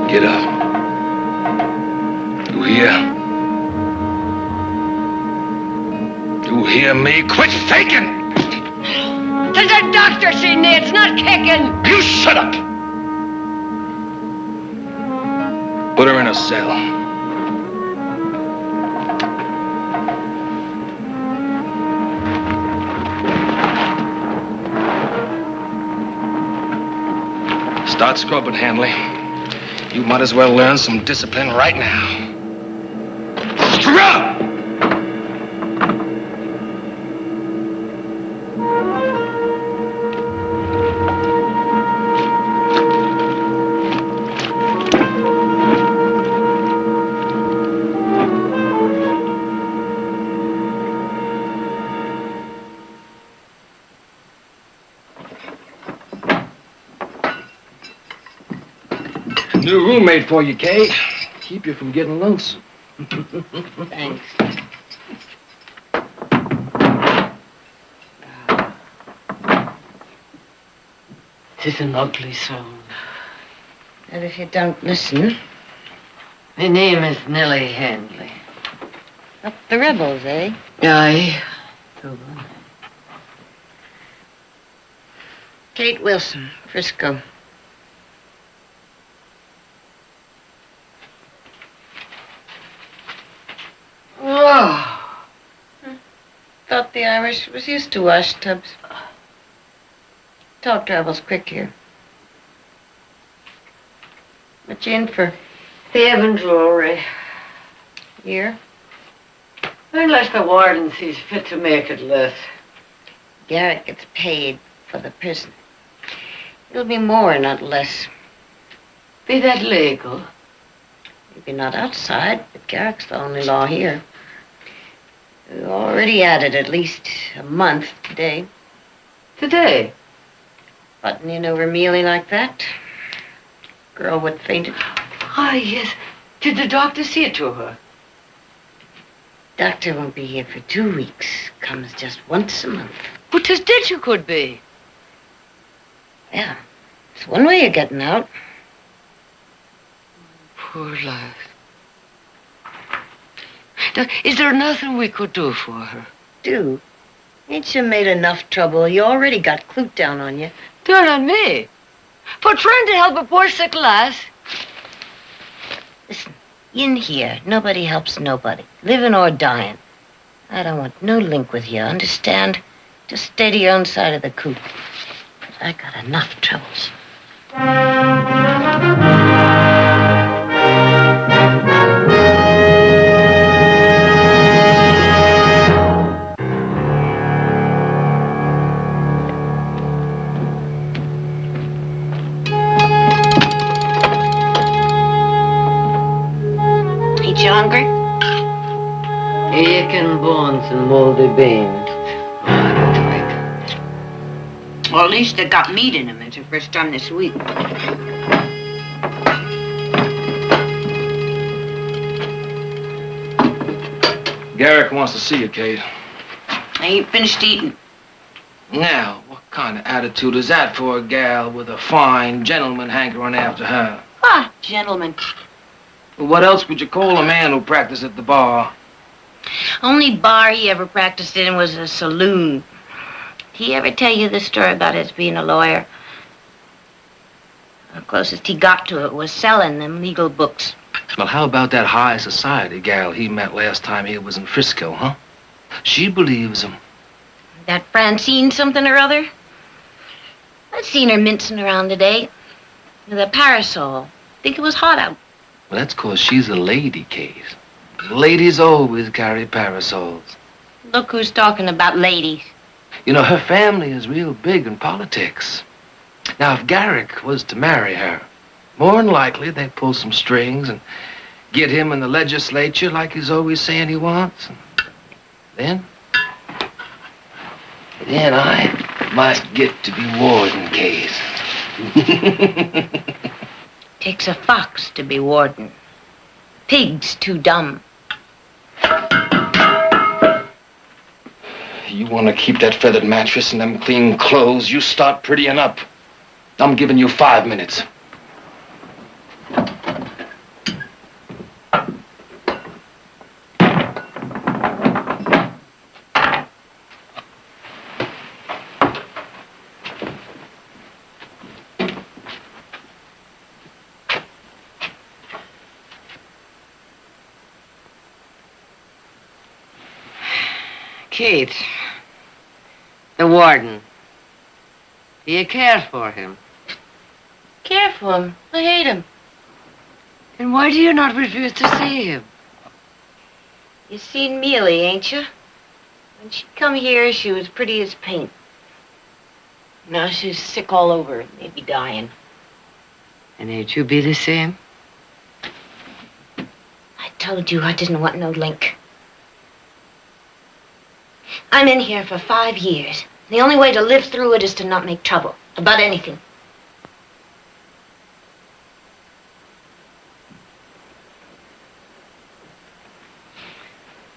Get up. You hear me? Quit faking! There's a doctor she needs, not kicking. You shut up! Put her in a cell. Start scrubbing, Hanley. You might as well learn some discipline right now. Scrub! New roommate for you, Kate. Keep you from getting lonesome. Thanks. It's an ugly sound. And if you don't listen... My name is Nellie Handley. Up the rebels, eh? Aye. Kate Wilson, Frisco. Oh. Thought the Irish was used to wash tubs. Talk travels quick here. What you in for? Thieving jewelry. Year? Unless the warden sees fit to make it less. Garrett gets paid for the prison. It'll be more, not less. Be that legal? Maybe not outside, but Garrick's the only law here. We already added at least a month today. Today? Buttoning over Mealy like that? Girl what fainted? Ah, yes. Did the doctor see it to her? Doctor won't be here for 2 weeks. Comes just once a month. But 'tis ditch you could be. Yeah, it's one way of getting out. Poor lad. Now, is there nothing we could do for her? Do? Ain't you made enough trouble? You already got Clute down on you. Down on me? For trying to help a poor sick lass? Listen, in here, nobody helps nobody, living or dying. I don't want no link with you, understand? Just stay to your own side of the coop. I got enough troubles. Ain't you hungry? Aching bones and moldy beans. Well, at least they got meat in them. It's the first time this week. Garrick wants to see you, Kate. I ain't finished eating. Now, what kind of attitude is that for a gal with a fine gentleman hankering after her? Ah, gentlemen. Well, what else would you call a man who practiced at the bar? Only bar he ever practiced in was a saloon. He ever tell you the story about his being a lawyer? The closest he got to it was selling them legal books. Well, how about that high society gal he met last time he was in Frisco, huh? She believes him. That Francine something or other? I seen her mincing around today with a parasol. Think it was hot out. Well, that's 'cause she's a lady, Kate. Ladies always carry parasols. Look who's talking about ladies. You know, her family is real big in politics. Now, if Garrick was to marry her, more than likely they'd pull some strings and get him in the legislature like he's always saying he wants. And then I might get to be warden, Kate. Takes a fox to be warden. Pig's too dumb. You want to keep that feathered mattress and them clean clothes, you start prettying up. I'm giving you 5 minutes. Kate, the warden. Do you care for him? Care for him? I hate him. Then why do you not refuse to see him? You seen Mealy, ain't you? When she come here, she was pretty as paint. Now she's sick all over, maybe dying. And ain't you be the same? I told you I didn't want no link. I'm in here for 5 years. The only way to live through it is to not make trouble about anything.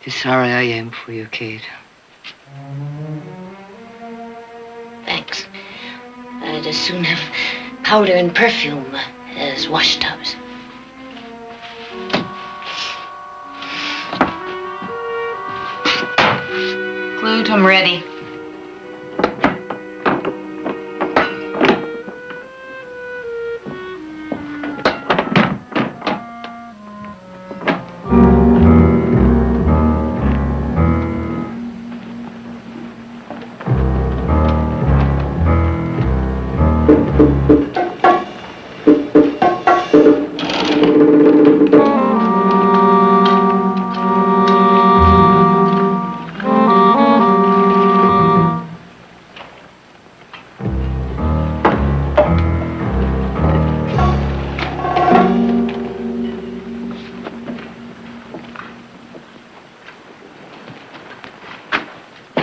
Tis sorry I am for you, Kate. Thanks. I'd as soon have powder and perfume as wash tubs. Clute, I'm ready.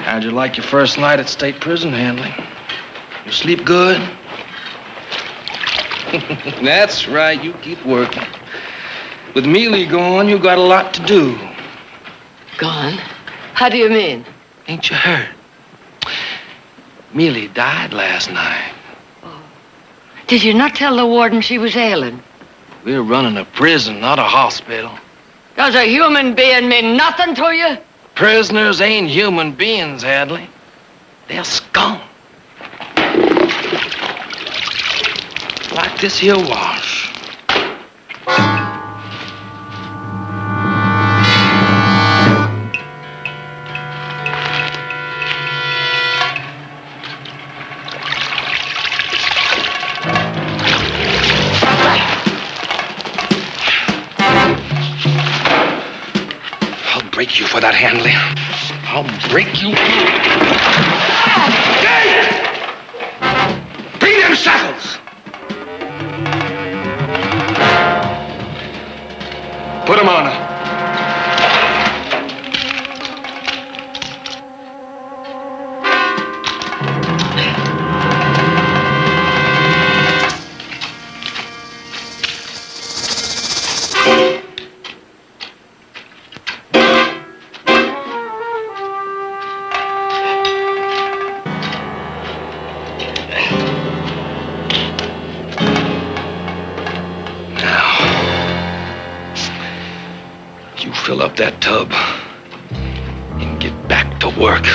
How'd you like your first night at state prison, Handley? You sleep good? That's right, you keep working. With Mealy gone, you got a lot to do. Gone? How do you mean? Ain't you heard? Mealy died last night. Did you not tell the warden she was ailing? We're running a prison, not a hospital. Does a human being mean nothing to you? Prisoners ain't human beings, Hadley. They're scum. Like this here wash. I'll break you for that, Handley. I'll break you. Bring them shackles! Put them on her. Fill up that tub and get back to work.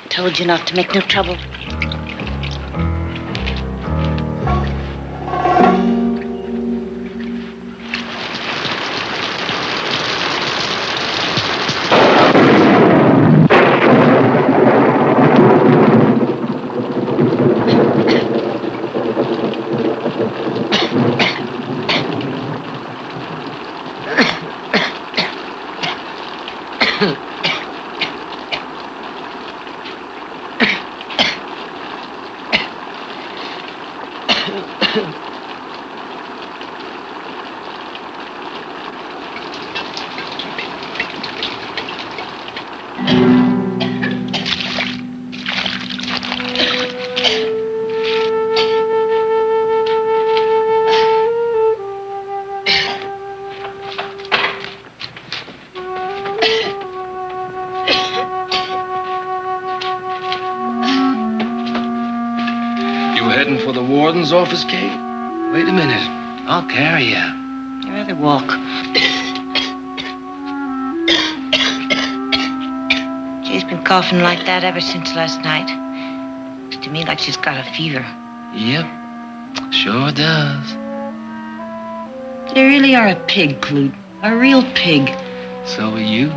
Told you not to make no trouble. Heading for the warden's office, Kate? Wait a minute. I'll carry you. I'd rather walk. She's been coughing like that ever since last night. Looks to me like she's got a fever. Yep, sure does. You really are a pig, Clute. A real pig. So are you.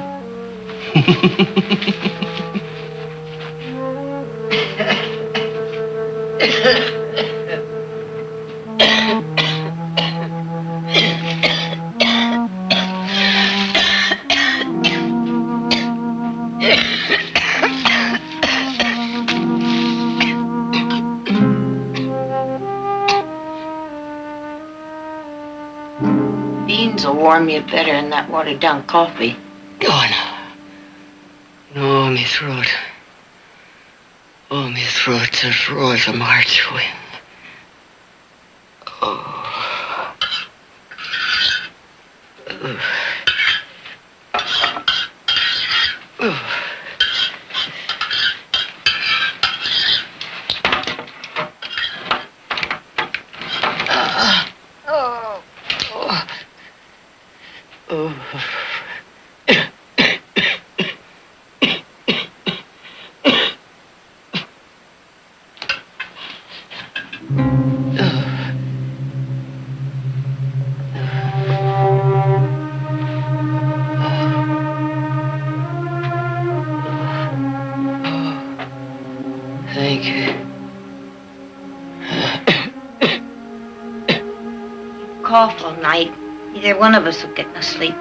Beans will warm you better than that watered-down coffee. Oh, no. No, me throat. Oh, me throat's as raw as a March wind. Oh. Thank you. Cough all night. Either one of us will get no sleep.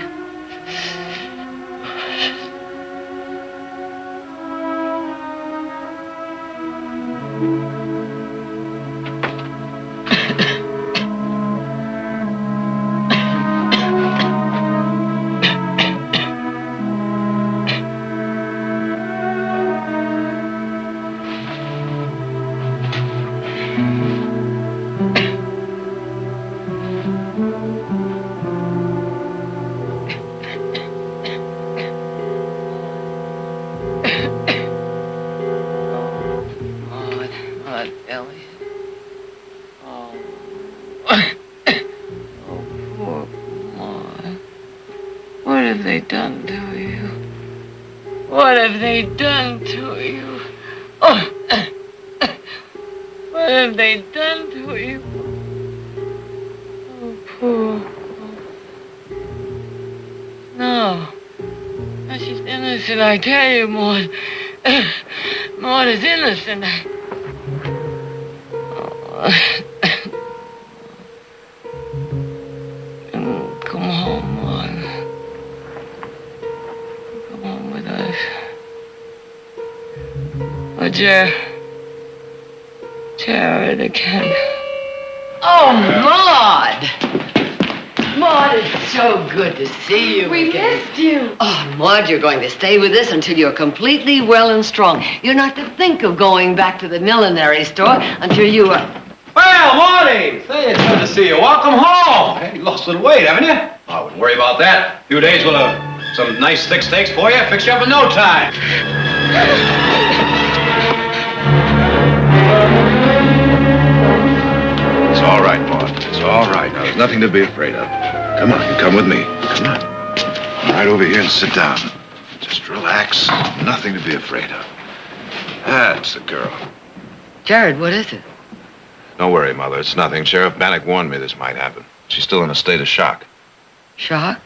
What have they done to you? What have they done to you? Oh, what have they done to you? Oh, poor. No. No, she's innocent, I tell you, Maud. Maud is innocent. Come home, Maud. Come home with us. Oh, Jared again. Oh, Maud! Maud, it's so good to see you We again. missed you. Oh, Maud, you're going to stay with us until you're completely well and strong. You're not to think of going back to the millinery store until you are... Well, Marty! Say, it's good to see you. Welcome home. Hey, you lost a little weight, haven't you? I wouldn't worry about that. A few days we'll have some nice thick steaks for you. Fix you up in no time. It's all right, Maud. It's all right. Now, there's nothing to be afraid of. Come on, you come with me. Come on. Right over here and sit down. Just relax. Nothing to be afraid of. That's the girl. Jared, what is it? Don't worry, Mother. It's nothing. Sheriff Bannock warned me this might happen. She's still in a state of shock. Shock?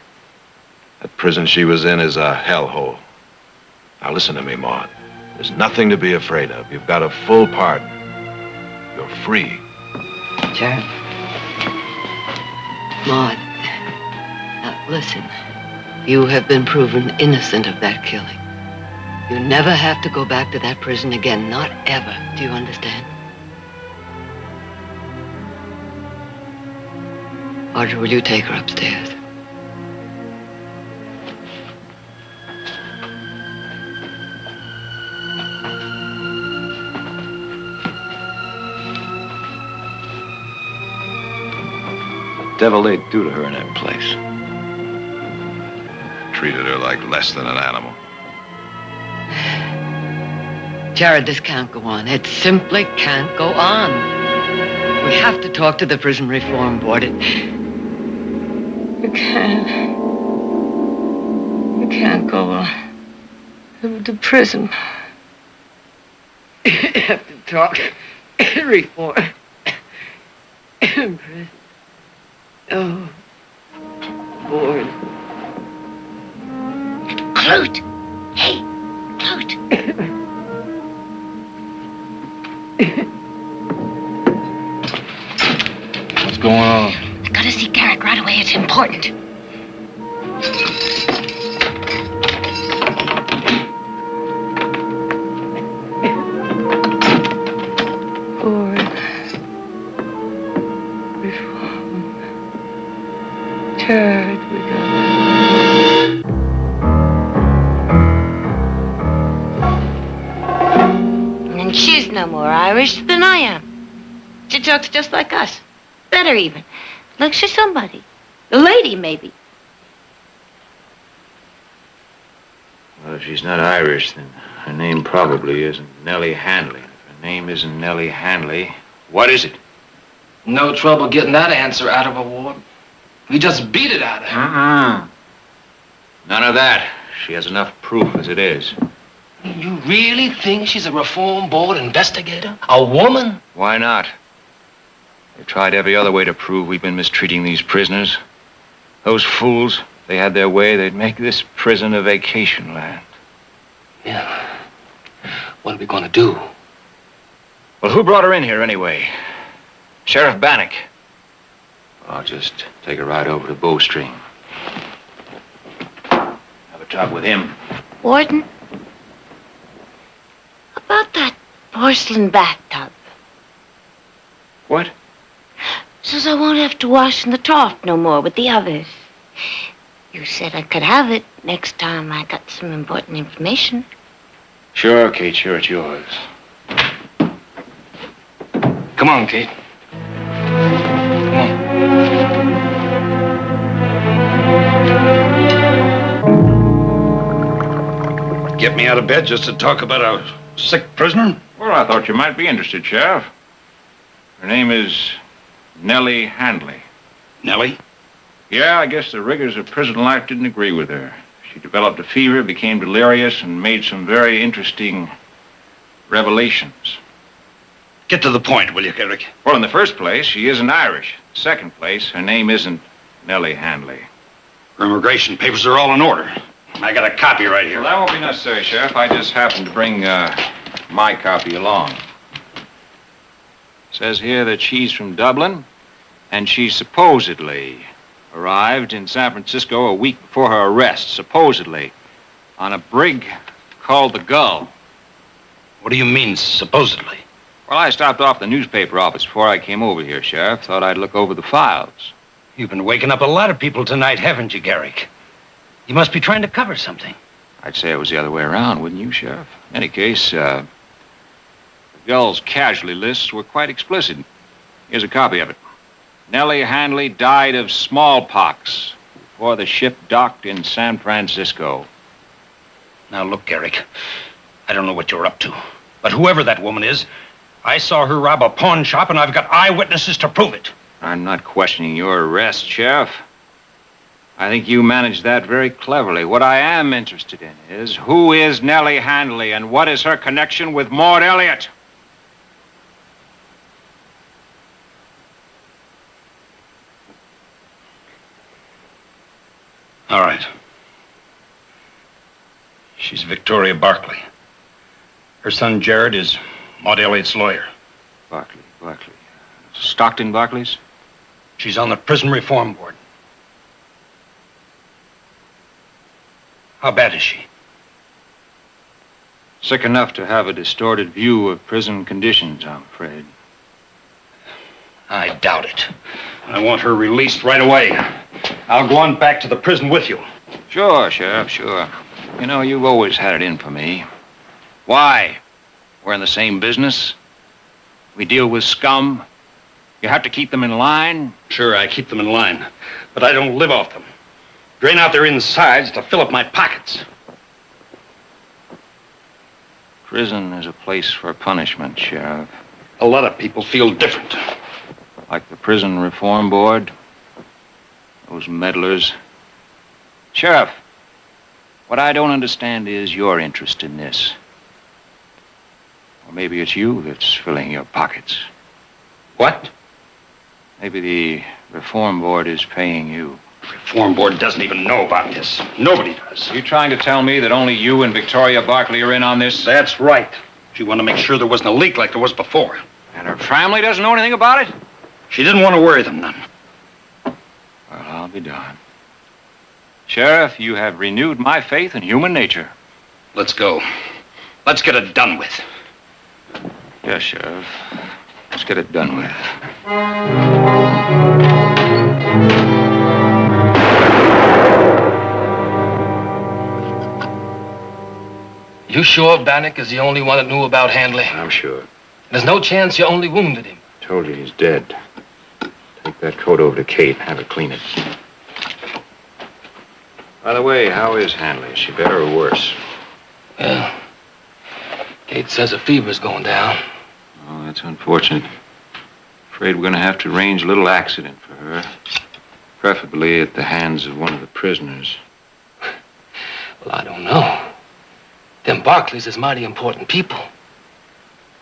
That prison she was in is a hellhole. Now, listen to me, Maud. There's nothing to be afraid of. You've got a full pardon. You're free. Jared. Maud. Now, listen. You have been proven innocent of that killing. You never have to go back to that prison again. Not ever. Do you understand? Audrey, will you take her upstairs? The devil they do to her in that place. Treated her like less than an animal. Jared, this can't go on. It simply can't go on. We have to talk to the Prison Reform Board. You can't go on. The prison. You have to talk reform. Prison. Oh, board. Clute! Hey, Clute! What's going on? I gotta see Garrett right away. It's important. Board. Reform. Jared, we got And she's no more Irish than I am. She talks just like us. Better even. Like she's somebody. A lady, maybe. Well, if she's not Irish, then her name probably isn't Nellie Hanley. If her name isn't Nellie Hanley, what is it? No trouble getting that answer out of her, Ward. We just beat it out of her. None of that. She has enough proof as it is. You really think she's a Reform Board investigator? A woman? Why not? They've tried every other way to prove we've been mistreating these prisoners. Those fools, if they had their way, they'd make this prison a vacation land. Yeah. What are we gonna do? Well, who brought her in here anyway? Sheriff Bannock. I'll just take a ride over to Bowstring. Have a talk with him. Warden, about that porcelain bathtub. What? Says I won't have to wash in the trough no more with the others. You said I could have it next time I got some important information. Sure, Kate, sure, it's yours. Come on, Kate. Get me out of bed just to talk about a sick prisoner? Well, I thought you might be interested, Sheriff. Her name is Nellie Handley. Nellie? Yeah, I guess the rigors of prison life didn't agree with her. She developed a fever, became delirious, and made some very interesting revelations. Get to the point, will you, Garrick? Well, in the first place, she isn't Irish. Second place, her name isn't Nellie Handley. Her immigration papers are all in order. I got a copy right here. Well, that won't be necessary, Sheriff. I just happened to bring my copy along. It says here that she's from Dublin, and she supposedly arrived in San Francisco a week before her arrest, supposedly, on a brig called the Gull. What do you mean, supposedly? Well, I stopped off the newspaper office before I came over here, Sheriff. Thought I'd look over the files. You've been waking up a lot of people tonight, haven't you, Garrick? You must be trying to cover something. I'd say it was the other way around, wouldn't you, Sheriff? In any case, the Gull's casualty lists were quite explicit. Here's a copy of it. Nellie Handley died of smallpox before the ship docked in San Francisco. Now, look, Garrick, I don't know what you're up to, but whoever that woman is, I saw her rob a pawn shop, and I've got eyewitnesses to prove it. I'm not questioning your arrest, Sheriff. I think you managed that very cleverly. What I am interested in is who is Nellie Handley and what is her connection with Maud Elliott? All right. She's Victoria Barkley. Her son, Jared, is Maud Elliott's lawyer. Barkley. Stockton Barkley's? She's on the prison reform board. How bad is she? Sick enough to have a distorted view of prison conditions, I'm afraid. I doubt it. I want her released right away. I'll go on back to the prison with you. Sure, Sheriff, sure. You know, you've always had it in for me. Why? We're in the same business. We deal with scum. You have to keep them in line. Sure, I keep them in line, but I don't live off them. Drain out their insides to fill up my pockets. Prison is a place for punishment, Sheriff. A lot of people feel different. Like the Prison Reform Board. Those meddlers. Sheriff, what I don't understand is your interest in this. Or maybe it's you that's filling your pockets. What? Maybe the Reform Board is paying you. The Reform Board doesn't even know about this. Nobody does. You trying to tell me that only you and Victoria Barkley are in on this? That's right. She wanted to make sure there wasn't a leak like there was before. And her family doesn't know anything about it? She didn't want to worry them none. Well, I'll be darned. Sheriff, you have renewed my faith in human nature. Let's go. Let's get it done with. Yes, Sheriff. Let's get it done with. You sure Bannock is the only one that knew about Handley? I'm sure. There's no chance you only wounded him. Told you he's dead. Take that coat over to Kate and have her clean it. By the way, how is Handley? Is she better or worse? Well, Kate says her fever's going down. Oh, that's unfortunate. Afraid we're going to have to arrange a little accident for her. Preferably at the hands of one of the prisoners. Well, I don't know. Them Barkleys is mighty important people.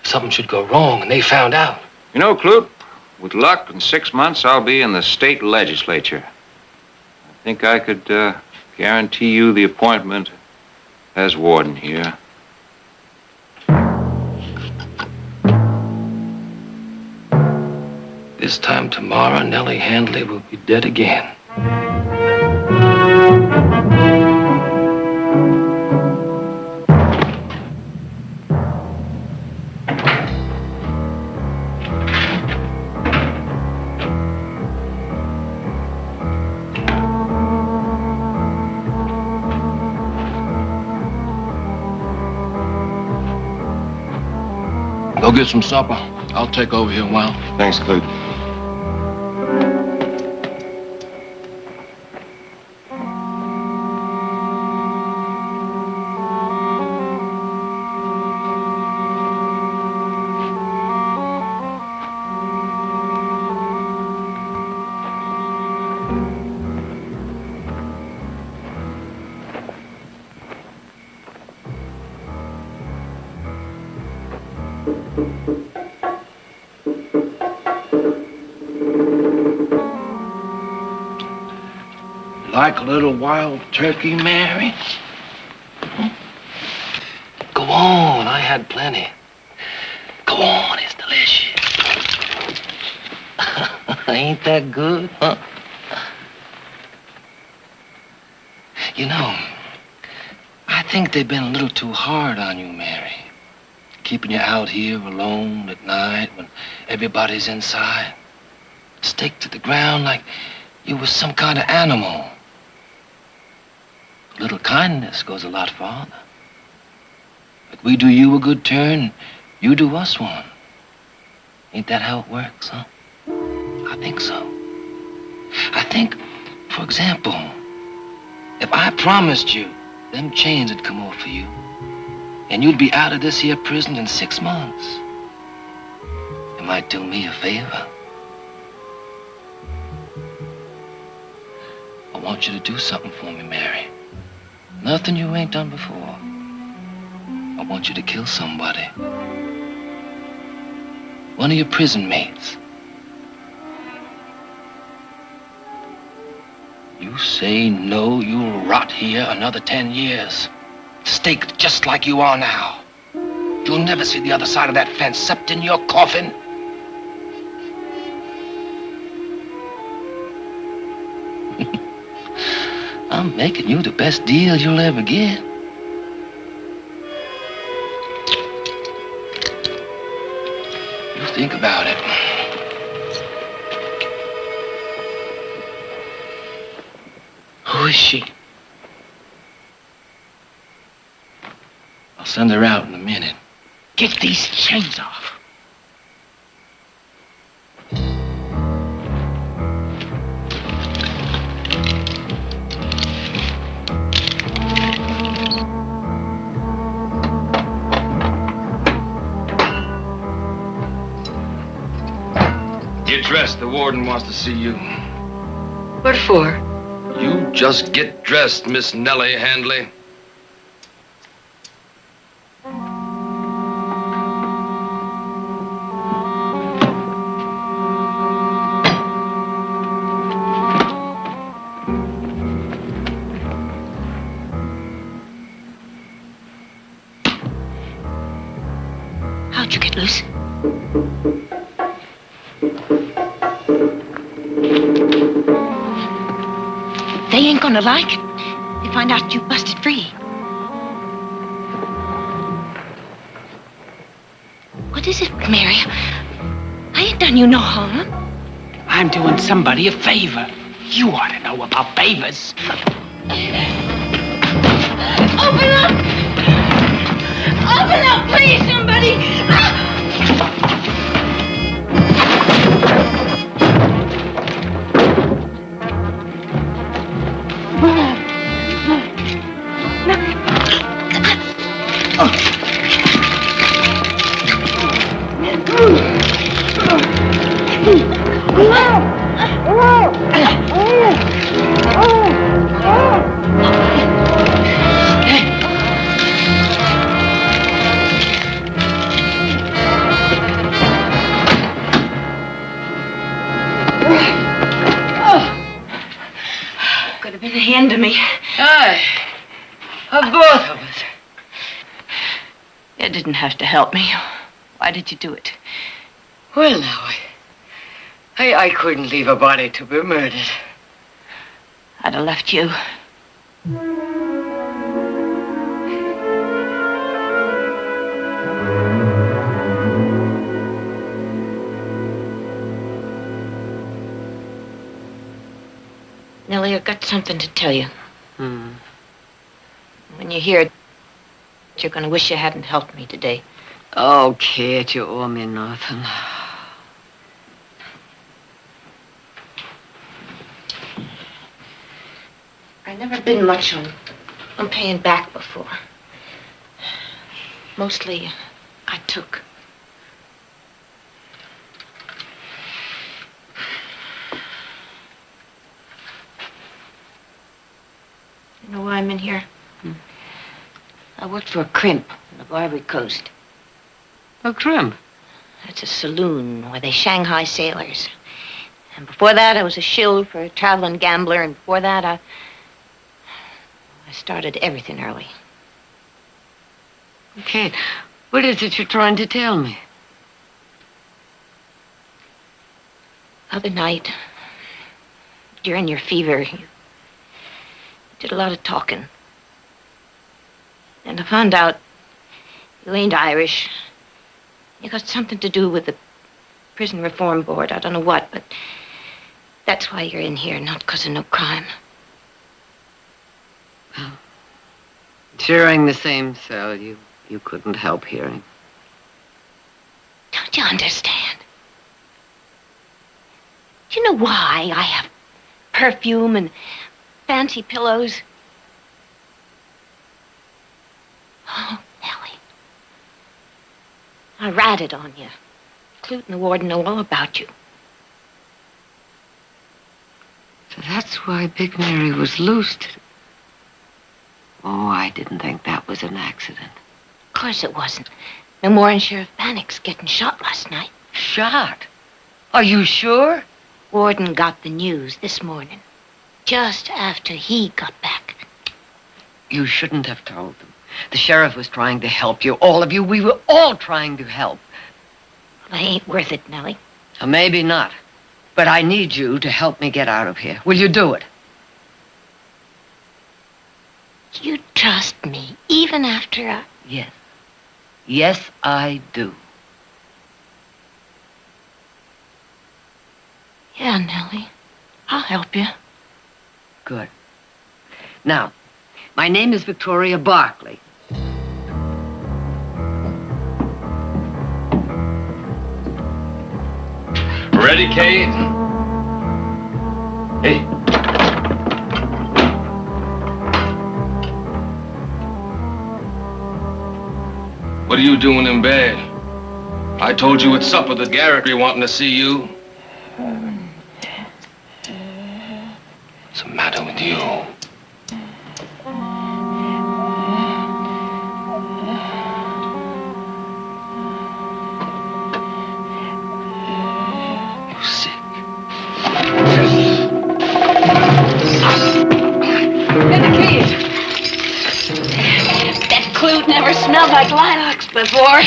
If something should go wrong and they found out. You know, Clute, with luck, in 6 months, I'll be in the state legislature. I think I could guarantee you the appointment as warden here. This time tomorrow, Nellie Handley will be dead again. Go get some supper. I'll take over here a while. Thanks, Clute. Like a little wild turkey, Mary? Go on, I had plenty. Go on, it's delicious. Ain't that good, huh? You know, I think they've been a little too hard on you, Mary. Keeping you out here alone at night when everybody's inside. Stake to the ground like you was some kind of animal. A little kindness goes a lot farther. Like we do you a good turn, you do us one. Ain't that how it works, huh? I think so. I think, for example, if I promised you them chains would come off for you, and you'd be out of this here prison in 6 months, you might do me a favor. I want you to do something for me, Mary. Nothing you ain't done before. I want you to kill somebody. One of your prison mates. You say no, you'll rot here another 10 years. Staked just like you are now. You'll never see the other side of that fence except in your coffin. I'm making you the best deal you'll ever get. You think about it. Who is she? I'll send her out in a minute. Get these chains off. Get dressed. The warden wants to see you. What for? You just get dressed, Miss Nellie Handley. How'd you get loose? They ain't gonna like it. They find out you busted free. What is it, Mary? I ain't done you no harm. I'm doing somebody a favor. You ought to know about favors. Open up! Open up, please, somebody! Could have been the end of me. Aye. Of both of us. You didn't have to help me. Why did you do it? Well, now, I couldn't leave a body to be murdered. I'd have left you. Nellie, I've got something to tell you. When you hear it, you're going to wish you hadn't helped me today. Oh, Kate, you owe me nothing. I've never been much on paying back before. Mostly, I took. You know why I'm in here? I worked for a crimp on the Barbary Coast. A crimp? That's a saloon where they Shanghai sailors. And before that, I was a shill for a traveling gambler. And before that, I started everything early. Kate, what is it you're trying to tell me? Other night, during your fever, you did a lot of talking. And I found out you ain't Irish. You got something to do with the prison reform board. I don't know what, but that's why you're in here, not because of no crime. Well, sharing the same cell, you couldn't help hearing. Don't you understand? Do you know why I have perfume and fancy pillows? Oh, Nellie. I ratted on you. Clute and the warden know all about you. So that's why Big Mary was loosed. Oh, I didn't think that was an accident. Of course it wasn't. No more than Sheriff Bannock's getting shot last night. Shot? Are you sure? Warden got the news this morning, just after he got back. You shouldn't have told them. The sheriff was trying to help you, all of you. We were all trying to help. Well, they ain't worth it, Nellie. Maybe not. But I need you to help me get out of here. Will you do it? You trust me, even after I... Yes. Yes, I do. Yeah, Nellie. I'll help you. Good. Now, my name is Victoria Barkley. Ready, Kate? Hey. What are you doing in bed? I told you at supper that Garrett be wanting to see you. What's the matter with you? You're sick. Get the keys. That clute never smelled like lilacs before.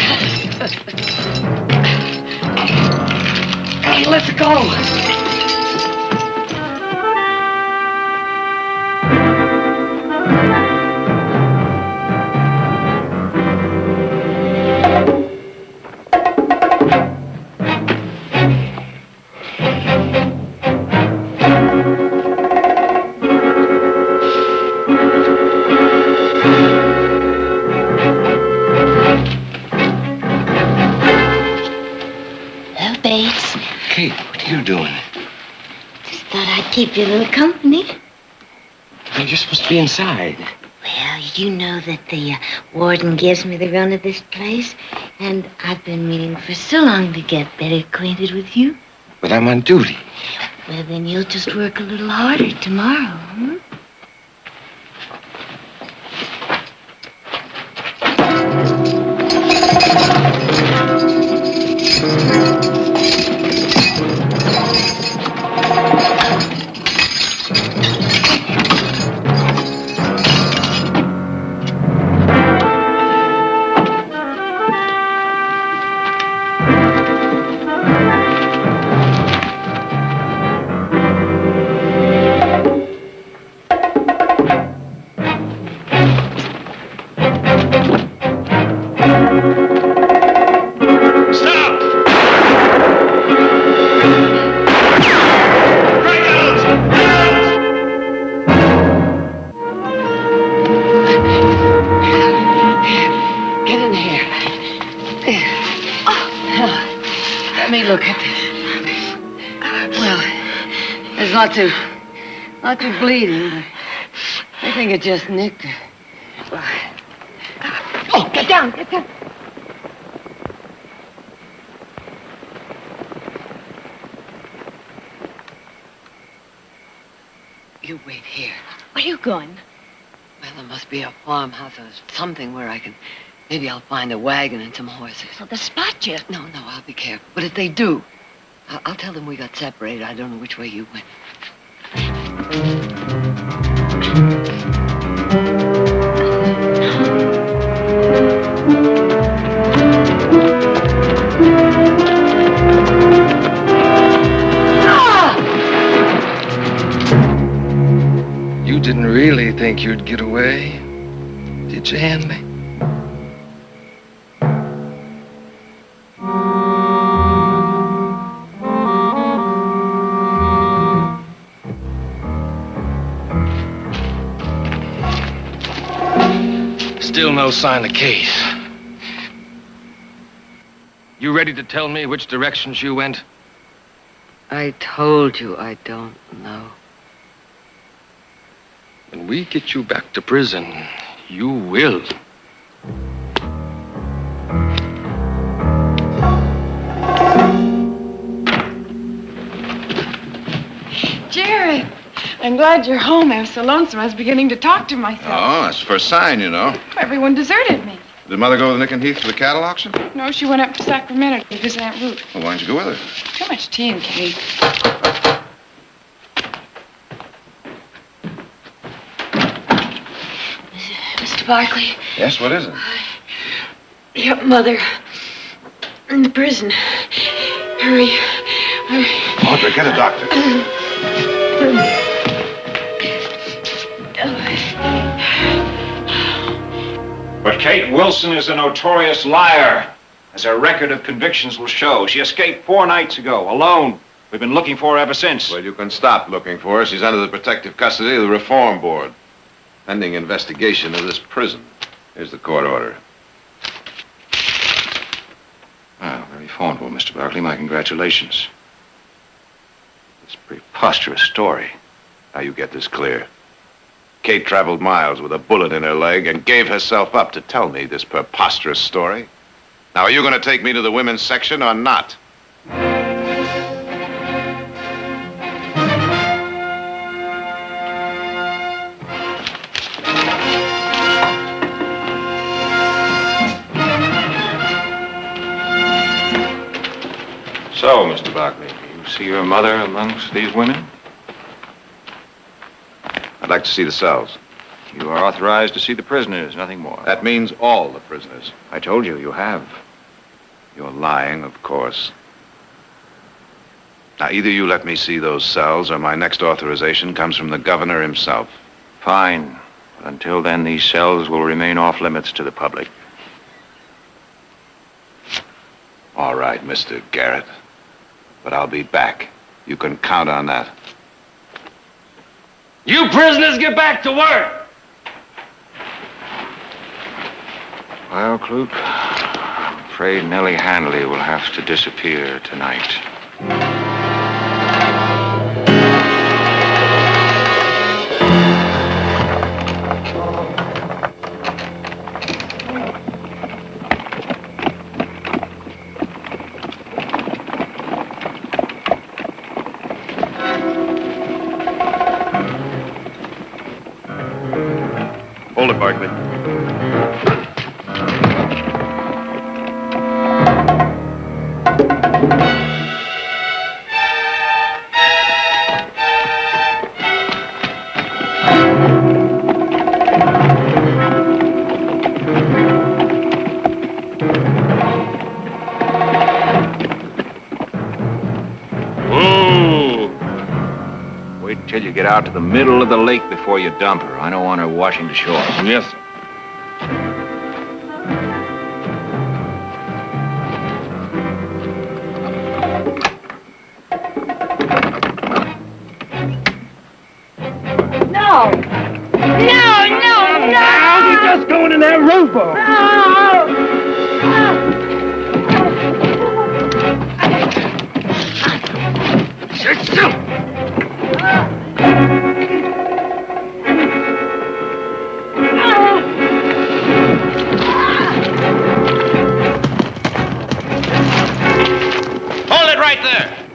Hey, let's go. Kate, what are you doing? Just thought I'd keep you a little company. You're supposed to be inside. Well, you know that the warden gives me the run of this place, and I've been meaning for so long to get better acquainted with you. But I'm on duty. Well, then you'll just work a little harder tomorrow, hmm? Let me look at this. Well, there's not too bleeding, but I think it just nicked her. Oh, get down, get down. You wait here. Where are you going? Well, there must be a farmhouse or something where I can... Maybe I'll find a wagon and some horses. So they spot you. No, I'll be careful. But if they do, I'll tell them we got separated. I don't know which way you went. You didn't really think you'd get away, did you, Hanley? Still no sign of Kate. You ready to tell me which directions you went? I told you I don't know. When we get you back to prison, you will. Jared, I'm glad you're home. I was so lonesome I was beginning to talk to myself. Oh, that's the first sign, you know. Everyone deserted me. Did Mother go with Nick and Heath to the cattle auction? No, she went up to Sacramento to visit Aunt Ruth. Well, why didn't you go with her? Too much tea and cake. Mr. Barkley, Yes, what is it? your mother in the prison. Hurry. Audrey, get a doctor. But Kate Wilson is a notorious liar, as her record of convictions will show. She escaped 4 nights ago, alone. We've been looking for her ever since. Well, you can stop looking for her. She's under the protective custody of the Reform Board, pending investigation of this prison. Here's the court order. Well, very formidable, Mr. Barkley. My congratulations. It's a preposterous story. Now you get this clear. Kate traveled miles with a bullet in her leg and gave herself up to tell me this preposterous story. Now, are you going to take me to the women's section or not? So, Mr. Barkley, you see your mother amongst these women? I'd like to see the cells. You are authorized to see the prisoners, nothing more. That means all the prisoners. I told you, you have. You're lying, of course. Now, either you let me see those cells or my next authorization comes from the governor himself. Fine. But until then, these cells will remain off limits to the public. All right, Mr. Garrett. But I'll be back. You can count on that. You prisoners get back to work! Well, Clute, I'm afraid Nellie Hanley will have to disappear tonight. Hold it, Barkley. Wait until you get out to the middle of the lake before you dump her. I don't want her washing the shore. Yes, sir. No! No! Now we're just going in that rowboat. right there.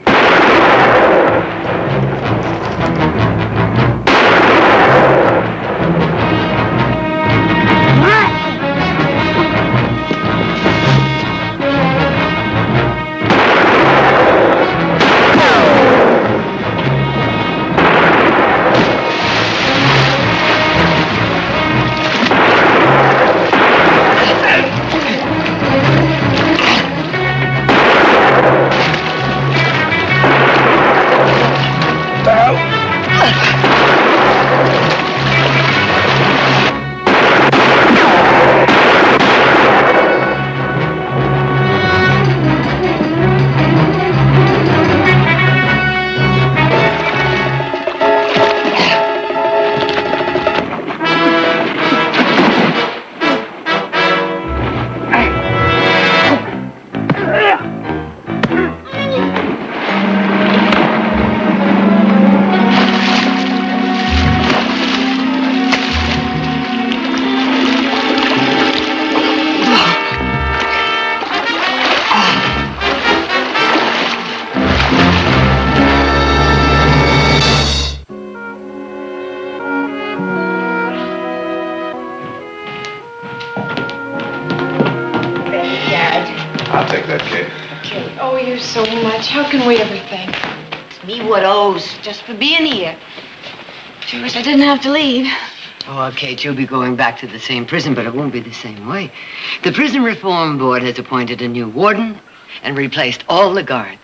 I'll take that, Kate. Kate, oh, you so much. How can we ever thank? It's me what owes, just for being here. Sure wish I didn't have to leave. Oh, Kate, you'll be going back to the same prison, but it won't be the same way. The Prison Reform Board has appointed a new warden and replaced all the guards.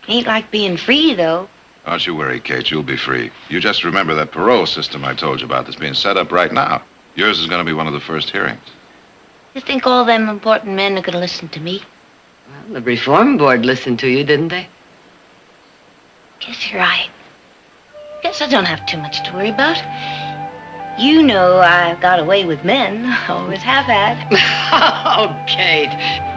Ain't like being free, though. Don't you worry, Kate. You'll be free. You just remember that parole system I told you about that's being set up right now. Yours is going to be one of the first hearings. You think all them important men are gonna listen to me? Well, the Reform Board listened to you, didn't they? Guess you're right. Guess I don't have too much to worry about. You know I've got away with men. Always have had. Oh, Kate.